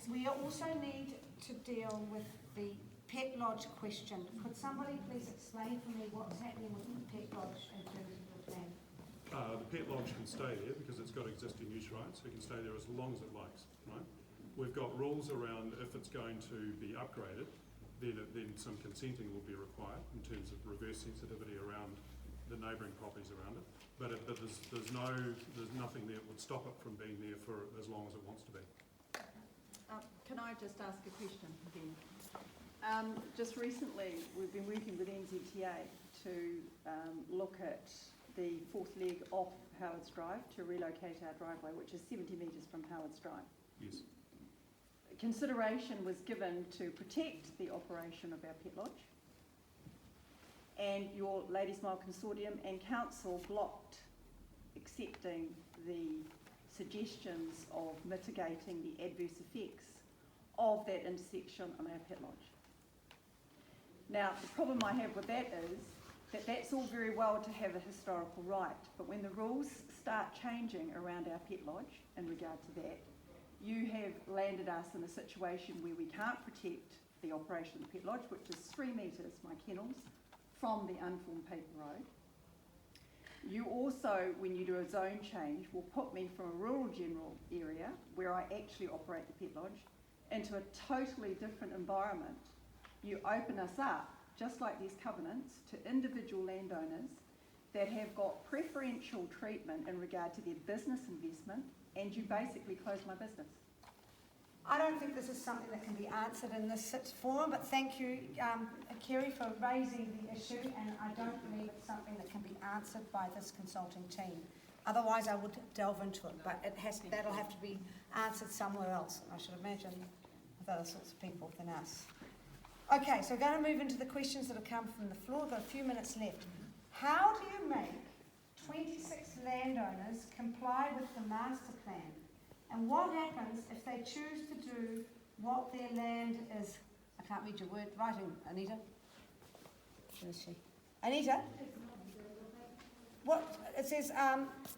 So we also need to deal with the pet lodge question. Could somebody please explain for me what's happening with the pet lodge in terms of the plan? The pet lodge can stay there because it's got existing use rights. It can stay there as long as it likes, right? We've got rules around if it's going to be upgraded, then some consenting will be required in terms of reverse sensitivity around the neighbouring properties around it. But there's nothing there that would stop it from being there for as long as it wants to be. Can I just ask a question again? Just recently, we've been working with NZTA to look at the fourth leg off Howard's Drive to relocate our driveway, which is 70 metres from Howard's Drive. Yes. Consideration was given to protect the operation of our pet lodge, and your Ladies Mile Consortium and council blocked accepting the suggestions of mitigating the adverse effects of that intersection on our pet lodge. Now, the problem I have with that is that that's all very well to have a historical right, but when the rules start changing around our pet lodge in regard to that, you have landed us in a situation where we can't protect the operation of the pet lodge, which is 3 metres, my kennels, from the unformed paper road. You also, when you do a zone change, will put me from a rural general area, where I actually operate the pet lodge, into a totally different environment. You open us up, just like these covenants, to individual landowners that have got preferential treatment in regard to their business investment, and you basically close my business. I don't think this is something that can be answered in this forum, but thank you, Kerry, for raising the issue, and I don't believe it's something that can be answered by this consulting team. Otherwise, I would delve into it, but that'll have to be answered somewhere else, I should imagine, with other sorts of people than us. Okay, so we're going to move into the questions that have come from the floor. We've got a few minutes left. How do you make 26 landowners comply with the master plan? And what happens if they choose to do what their land is? I can't read your writing, Anita. Where is she? Anita? What it says,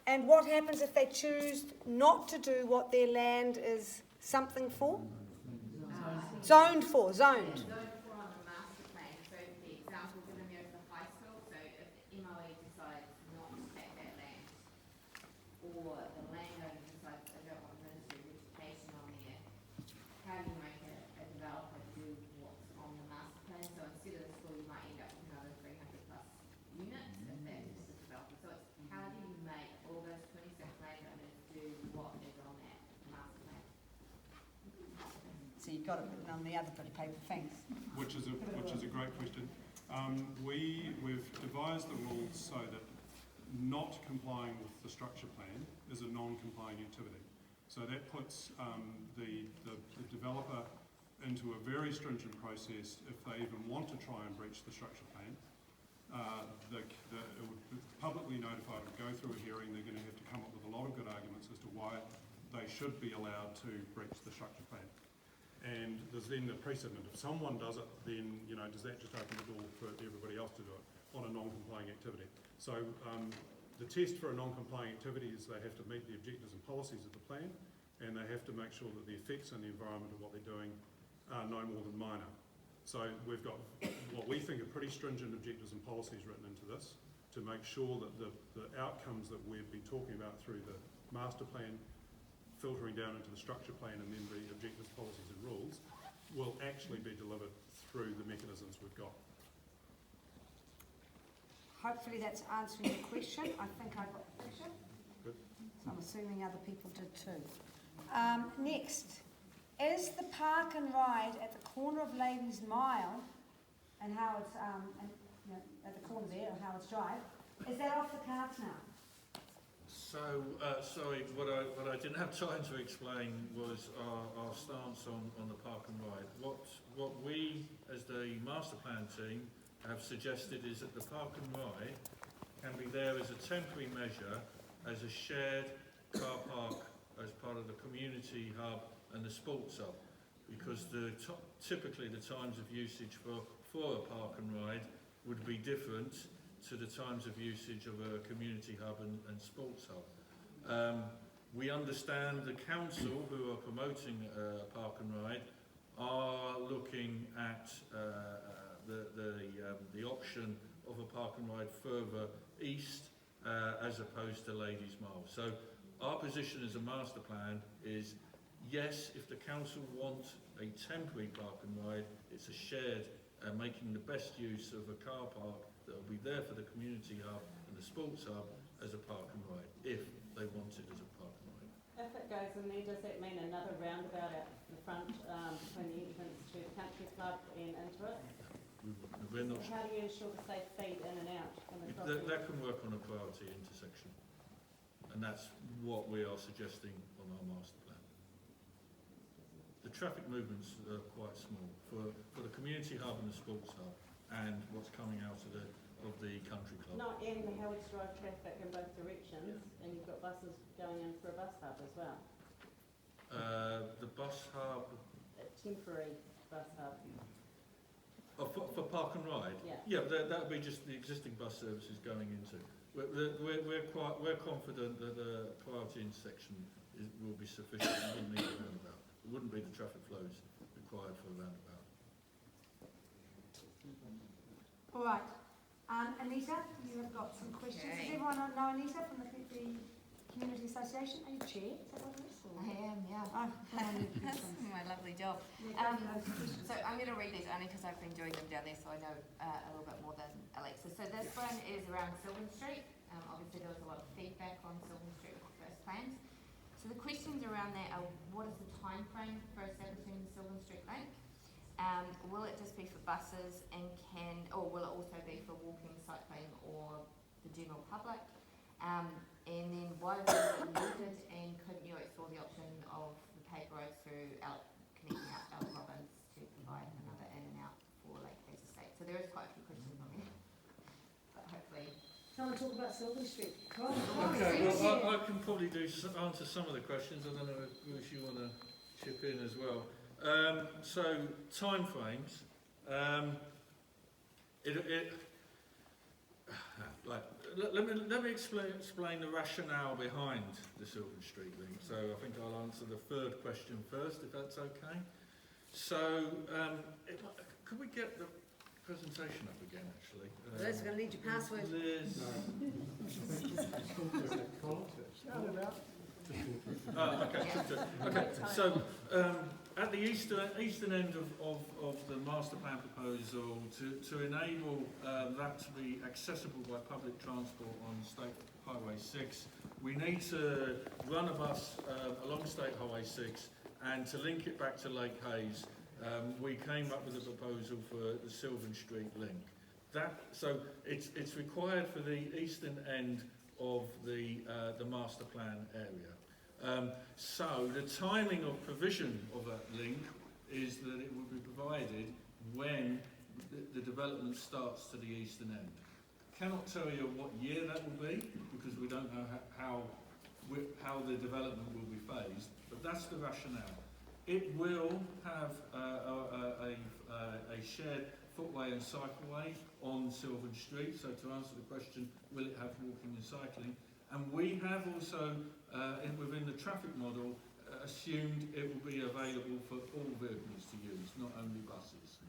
and what happens if they choose not to do what their land is something for? Zoned for, zoned. So you've got it written on the other bit of paper, thanks. Which is a great question. We've devised the rules so that not complying with the structure plan is a non-complying activity. So that puts the developer into a very stringent process if they even want to try and breach the structure plan. It would be publicly notified, it would go through a hearing, they're going to have to come up with a lot of good arguments as to why they should be allowed to breach the structure plan. And there's then the precedent. If someone does it, then, you know, does that just open the door for everybody else to do it on a non-complying activity? So the test for a non-complying activity is they have to meet the objectives and policies of the plan, and they have to make sure that the effects on the environment of what they're doing are no more than minor. So we've got what we think are pretty stringent objectives and policies written into this to make sure that the outcomes that we've been talking about through the master plan, filtering down into the structure plan and then the objectives, policies and rules will actually be delivered through the mechanisms we've got. Hopefully that's answering your question. I think I got the picture. Good. So I'm assuming other people did too. Next, is the park and ride at the corner of Ladies Mile and Howard's, you know, at the corner there, or Howard's Drive, is that off the cards now? So, sorry, what I didn't have time to explain was our stance on the park and ride. What we, as the master plan team, have suggested is that the park and ride can be there as a temporary measure, as a shared car park, as part of the community hub and the sports hub, because typically the times of usage for a park and ride would be different to the times of usage of a community hub and sports hub. We understand the council, who are promoting a park and ride, are looking at the option of a park and ride further east as opposed to Ladies Mile. So our position as a master plan is, yes, if the council want a temporary park and ride, it's a shared, making the best use of a car park that will be there for the community hub and the sports hub as a park and ride, if they want it as a park and ride. If it goes in there, does that mean another roundabout out the front between the entrance to the country club and into it? We're not. How do you ensure the safe feed in and out from the property? That can work on a priority intersection, and that's what we are suggesting on our master plan. The traffic movements are quite small for the community hub and the sports hub, and what's coming out of the country club. Not in the Howard's Drive traffic in both directions, and you've got buses going in for a bus hub as well. The bus hub. A temporary bus hub. Oh, for park and ride? Yeah. Yeah, that would be just the existing bus services going into. We're confident that the priority intersection will be sufficient. It wouldn't need a roundabout. It wouldn't be the traffic flows required for a roundabout. All right. Anita, you have got some questions. Does everyone know Anita from the Community Association? Are you chair? Is that what it is? I am, yeah. Oh, That's my lovely job. So I'm going to read these only because I've been doing them down there, so I know a little bit more than Alexa. So this one is around Sylvan Street. Obviously there was a lot of feedback on Sylvan Street with the first plans. So the questions around that are, what is the time frame for establishing the Sylvan Street link? Will it just be for buses or will it also be for walking, cycling or the general public? And then why was it needed, and couldn't you explore the option of the paved roads through connecting out Elk Robbins to provide another in and out for Lake Hayes Estate? So there is quite a few questions on there, but hopefully. Someone talk about Sylvan Street. Okay, well, I can probably answer some of the questions. I don't know if Bruce, you want to chip in as well. So time frames. Let me explain the rationale behind the Sylvan Street link. So I think I'll answer the third question first, if that's okay. So could we get the presentation up again, actually? Liz, going to need your password. Liz. Okay. So at the eastern end of the master plan proposal, to enable that to be accessible by public transport on State Highway 6, we need to run a bus along State Highway 6, and to link it back to Lake Hayes, we came up with a proposal for the Sylvan Street link. So it's required for the eastern end of the master plan area. So the timing of provision of that link is that it will be provided when the development starts to the eastern end. Cannot tell you what year that will be because we don't know how the development will be phased, but that's the rationale. It will have a shared footway and cycleway on Sylvan Street. So to answer the question, will it have walking and cycling? And we have also, within the traffic model, assumed it will be available for all vehicles to use, not only buses.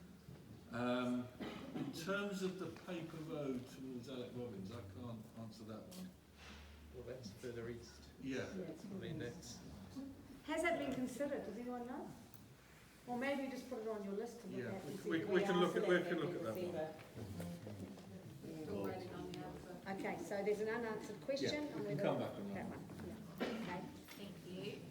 In terms of the paper road towards Alec Robbins, I can't answer that one. Well, that's further east. Yeah. I mean, that's... Has that been considered? Does anyone know? Or maybe just put it on your list to look at. And see. We can look at that one. Still waiting on the answer. Okay, so there's an unanswered question. Yeah, we can come back on that one. Yeah. Okay. Thank you.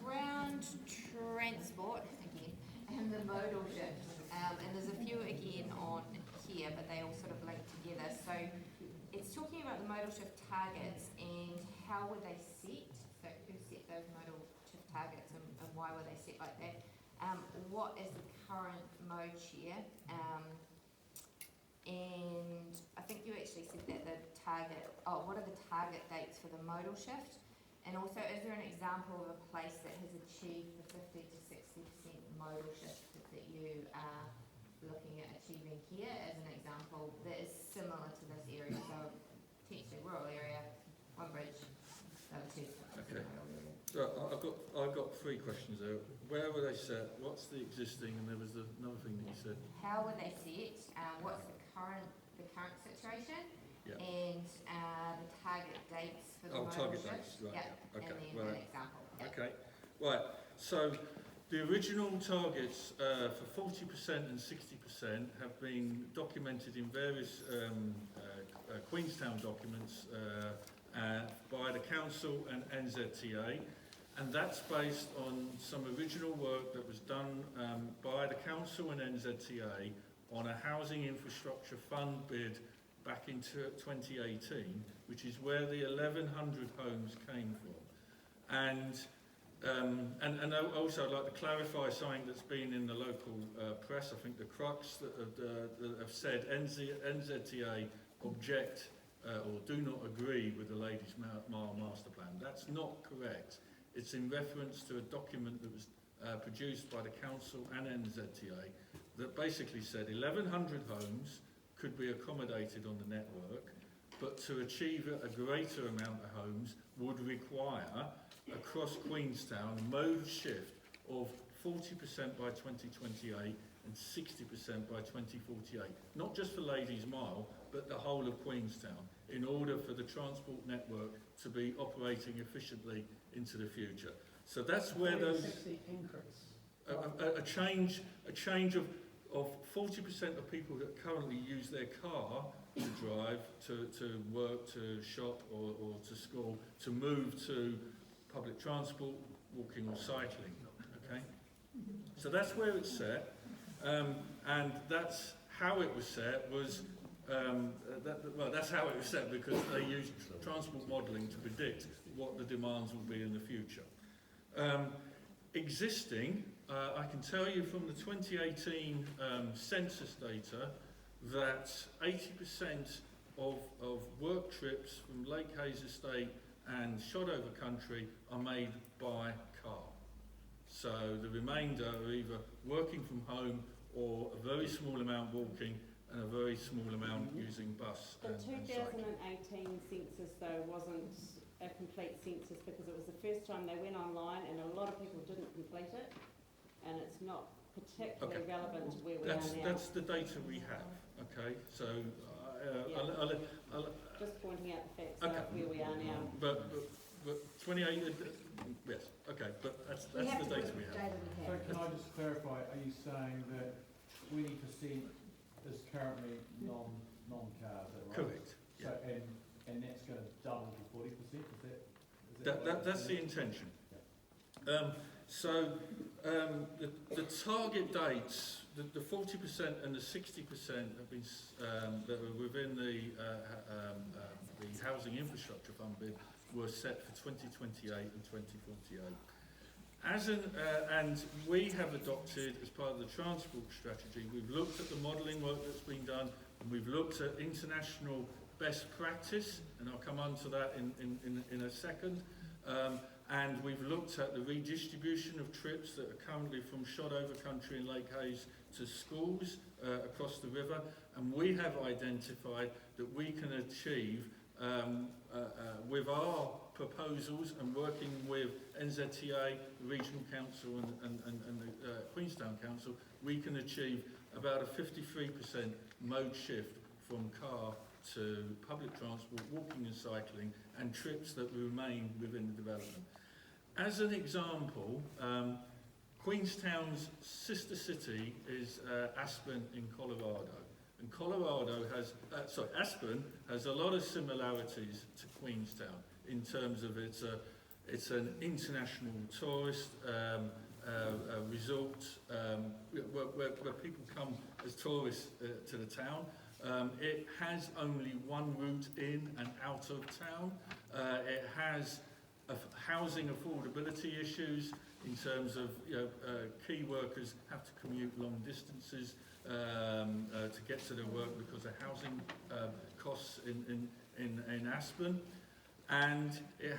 Around transport, again, and the modal shift, and there's a few again on here, but they all sort of link together. So it's talking about the modal shift targets and how were they set? So who set those modal shift targets and why were they set like that? What is the current mode share? And I think you actually said that the target, what are the target dates for the modal shift? And also, is there an example of a place that has achieved the 50 to 60% modal shift that you are looking at achieving here as an example that is similar to this area? So, potentially rural area, one bridge, another two. Okay. So I've got three questions there. Where were they set? What's the existing? And there was another thing that you said. How were they set? What's the current situation? Yeah. And the target dates for the modal target shift. dates, right. Yeah. Okay. And then an example. Yeah. Okay. Right. So the original targets for 40% and 60% have been documented in various Queenstown documents by the council and NZTA, and that's based on some original work that was done by the council and NZTA on a housing infrastructure fund bid back in 2018, which is where the 1,100 homes came from. And also I'd like to clarify something that's been in the local press. I think the Crux that have said NZTA object or do not agree with the Ladies Mile Master Plan. That's not correct. It's in reference to a document that was produced by the council and NZTA that basically said 1,100 homes could be accommodated on the network, but to achieve a greater amount of homes would require, across Queenstown, a mode shift of 40% by 2028 and 60% by 2048. Not just for Ladies Mile, but the whole of Queenstown, in order for the transport network to be operating efficiently into the future. So that's where those... A change of 40% of people that currently use their car to drive to work, to shop or to school, to move to public transport, walking or cycling. Okay, so that's where it's set, and that's how it was set. That's how it was set because they used transport modelling to predict what the demands will be in the future. Existing, I can tell you from the 2018 census data that 80% of work trips from Lake Hayes Estate and Shotover Country are made by car. So the remainder are either working from home or a very small amount walking and a very small amount using bus The and cycling. 2018 census though wasn't a complete census because it was the first time they went online and a lot of people didn't complete it, and it's not particularly relevant to where we are now. That's the data we have. Okay, so I'll just pointing out the facts of where we are now. But 28, yes, okay, but that's the data we have. So can I just clarify, are you saying that 20% is currently non-car, is that right? Correct. So, and that's going to double to 40%, is that That's the intention. The target dates, the 40% and the 60% have been that were within the housing infrastructure fund bid were set for 2028 and 2048. And we have adopted, as part of the transport strategy, we've looked at the modelling work that's been done, and we've looked at international best practice, and I'll come on to that in a second. and we've looked at the redistribution of trips that are currently from Shotover Country and Lake Hayes to schools across the river, and we have identified that we can achieve with our proposals and working with NZTA, the Regional Council and the Queenstown Council, we can achieve about a 53% mode shift from car to public transport, walking and cycling, and trips that remain within the development. As an example, Queenstown's sister city is Aspen in Colorado. And Aspen has a lot of similarities to Queenstown in terms of it's an international tourist resort where people come as tourists to the town. It has only one route in and out of town. It has housing affordability issues in terms of key workers have to commute long distances to get to their work because of housing costs in Aspen, and it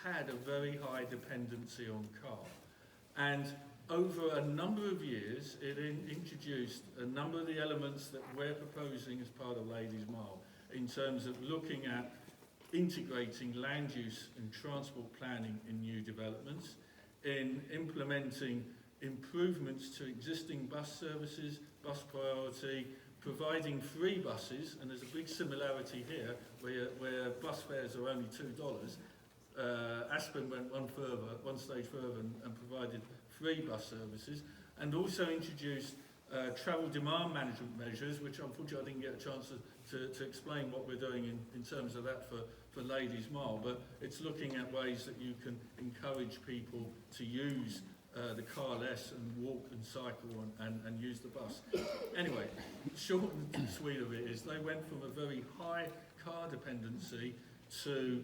had a very high dependency on car, and over a number of years it introduced a number of the elements that we're proposing as part of Ladies Mile in terms of looking at integrating land use and transport planning in new developments, in implementing improvements to existing bus services, bus priority, providing free buses, and there's a big similarity here where bus fares are only $2. Aspen went one stage further and provided free bus services, and also introduced travel demand management measures, which unfortunately I didn't get a chance to explain what we're doing in terms of that for Ladies Mile, but it's looking at ways that you can encourage people to use the car less and walk and cycle and use the bus. Anyway, short and sweet of it is they went from a very high car dependency to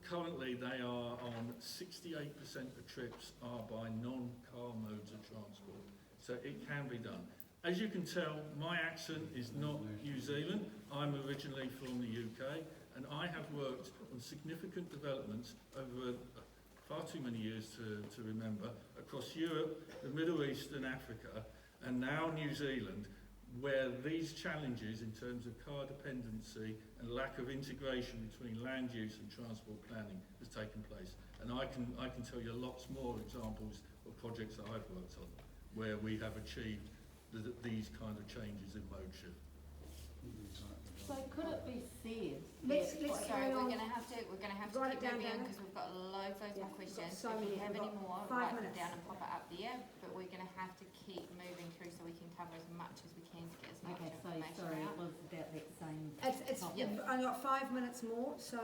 currently they are on 68% of trips are by non-car modes of transport. So it can be done. As you can tell, my accent is not New Zealand. I'm originally from the UK, and I have worked on significant developments over far too many years to remember, across Europe, the Middle East and Africa, and now New Zealand, where these challenges in terms of car dependency and lack of integration between land use and transport planning has taken place. And I can tell you lots more examples of projects that I've worked on where we have achieved these kind of changes in mode shift. So could it be said? Let's Sorry, carry on. we're going to have to Write keep it down, moving Dana. because we've got loads more questions. So if many. you have We've any got more, 5 write minutes. them down and pop it up there. But we're going to have to keep moving through so we can cover as much as we can to get as much information sorry, out. it was about that same It's topic. I've only got 5 minutes more, so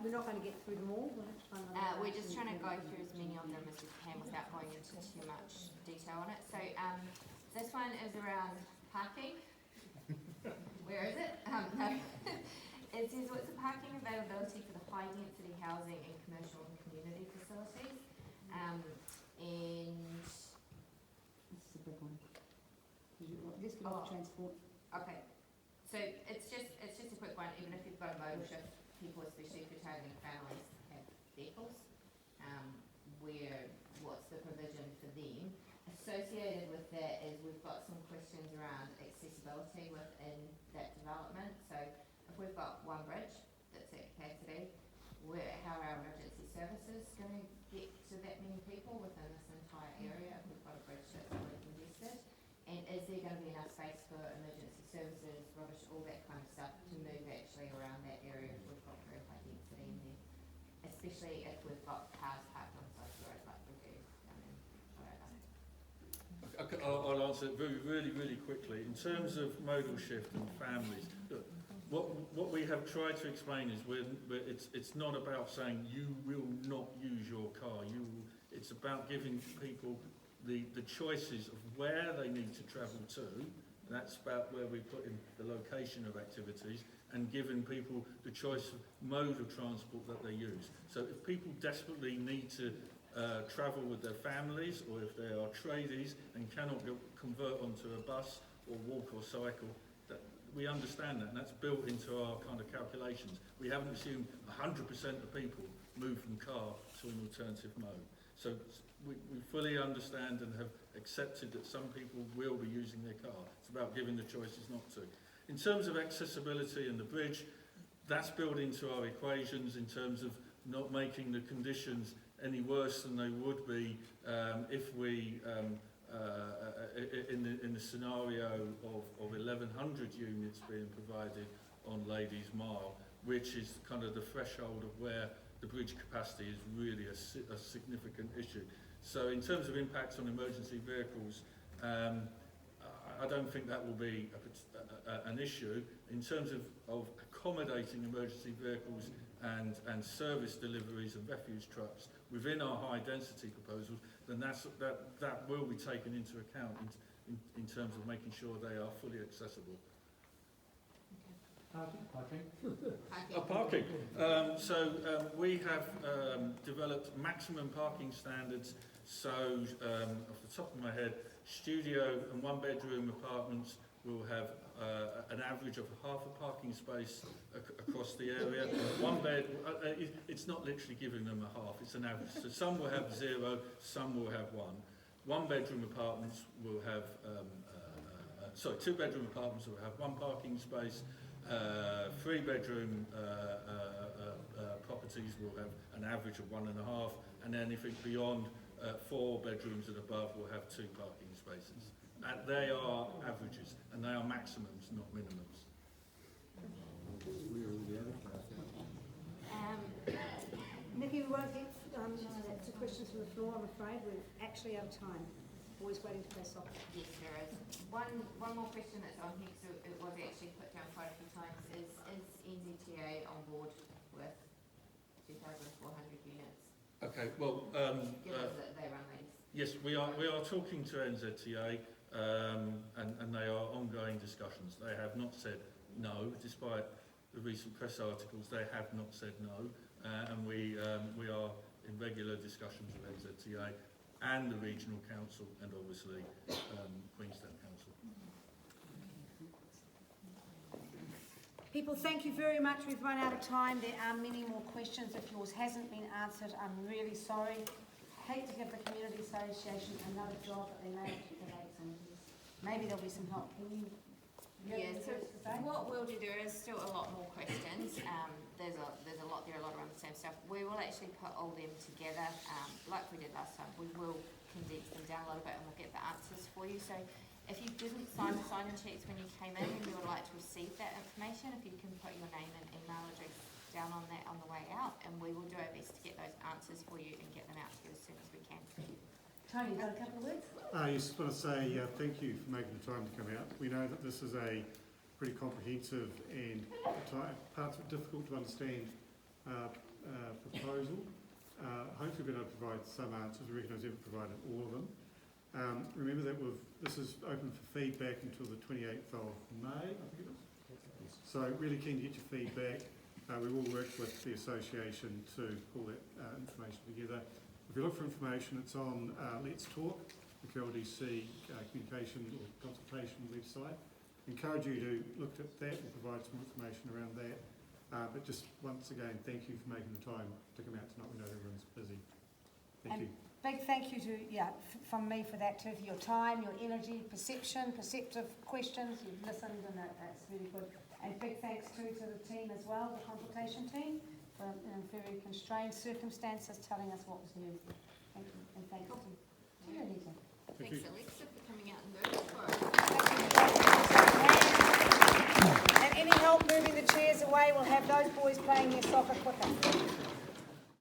we're not going to get through them all. We'll have to find another We're way. just trying to go through as many of them as we can without going into too much detail on it. So this one is around parking. Where is it? No. It says, what's the parking availability for the high density housing and commercial and community facilities? And This is a big one. Let's get off transport. okay, so it's just a quick one. Even if you've got a modal shift, people, especially if you're targeting families, have vehicles. What's the provision for them? Associated with that is we've got some questions around accessibility within that development. So if we've got one bridge that's at capacity, how are our emergency services going to get to that many people within this entire area if we've got a bridge that's already congested? And is there going to be enough space for emergency services, rubbish, all that kind of stuff to move actually around that area if we've got very high density in there? Especially if we've got cars parked on sides of the road like we do down in Colorado. I'll answer it really quickly. In terms of modal shift and families, look, what we have tried to explain is it's not about saying you will not use your car. It's about giving people the choices of where they need to travel to. That's about where we put in the location of activities, and giving people the choice of mode of transport that they use. So if people desperately need to travel with their families, or if they are tradies and cannot convert onto a bus or walk or cycle, we understand that, and that's built into our kind of calculations. We haven't assumed 100% of people move from car to an alternative mode. So we fully understand and have accepted that some people will be using their car. It's about giving the choices not to. In terms of accessibility and the bridge, that's built into our equations in terms of not making the conditions any worse than they would be if we, in the scenario of 1,100 units being provided on Ladies Mile, which is kind of the threshold of where the bridge capacity is really a significant issue. So in terms of impacts on emergency vehicles, I don't think that will be an issue. In terms of accommodating emergency vehicles and service deliveries and refuse trucks within our high density proposals, then that will be taken into account in terms of making sure they are fully accessible. Parking. We have developed maximum parking standards. So off the top of my head, studio and one bedroom apartments will have an average of half a parking space across the area. One bed, it's not literally giving them a half, it's an average. So some will have 0, some will have 1. One bedroom apartments will have, two bedroom apartments will have 1 parking space. 3 bedroom properties will have an average of 1.5, and anything beyond 4 bedrooms and above will have 2 parking spaces. And they are averages, and they are maximums, not minimums. Nikki, we won't get to questions from the floor, I'm afraid. We're actually out of time. Always waiting to play soccer. Yes, there is. One more question that's on here, so it was actually put down quite a few times, is NZTA on board with 2,400 units? Okay, well, given that they run these. Yes, we are talking to NZTA, and they are ongoing discussions. They have not said no, despite the recent press articles. They have not said no, and we are in regular discussions with NZTA and the Regional Council, and obviously Queenstown Council. People, thank you very much. We've run out of time. There are many more questions. If yours hasn't been answered, I'm really sorry. I hate to give the Community Association another job, but they may have to delay some of this. Maybe there'll be some help. Can you? Yeah, so what we'll do, there is still a lot more questions. There's a lot there, a lot around the same stuff. We will actually put all them together, like we did last time. We will condense them down a little bit and we'll get the answers for you. So if you didn't sign the sign-in checks when you came in and you would like to receive that information, if you can put your name and email address down on that on the way out, and we will do our best to get those answers for you and get them out to you as soon as we can. Tony, got a couple of words? I just want to say thank you for making the time to come out. We know that this is a pretty comprehensive and parts of it difficult to understand proposal. Hopefully we're going to provide some answers. We recognise we haven't provided all of them. Remember that this is open for feedback until the 28th of May, I think it is. So really keen to get your feedback. We will work with the association to pull that information together. If you look for information, it's on Let's Talk, the QLDC communication or consultation website. Encourage you to look at that and provide some information around that. But just once again, thank you for making the time to come out tonight. We know everyone's busy. Thank you. Big thank you to, from me for that too, for your time, your energy, perceptive questions. You've listened and that's really good. And big thanks too to the team as well, the consultation team, for very constrained circumstances telling us what was new. Thank you. And thanks to you, Anita. Thanks, Alexa, for coming out and doing this for us. And any help moving the chairs away, we'll have those boys playing their soccer quicker.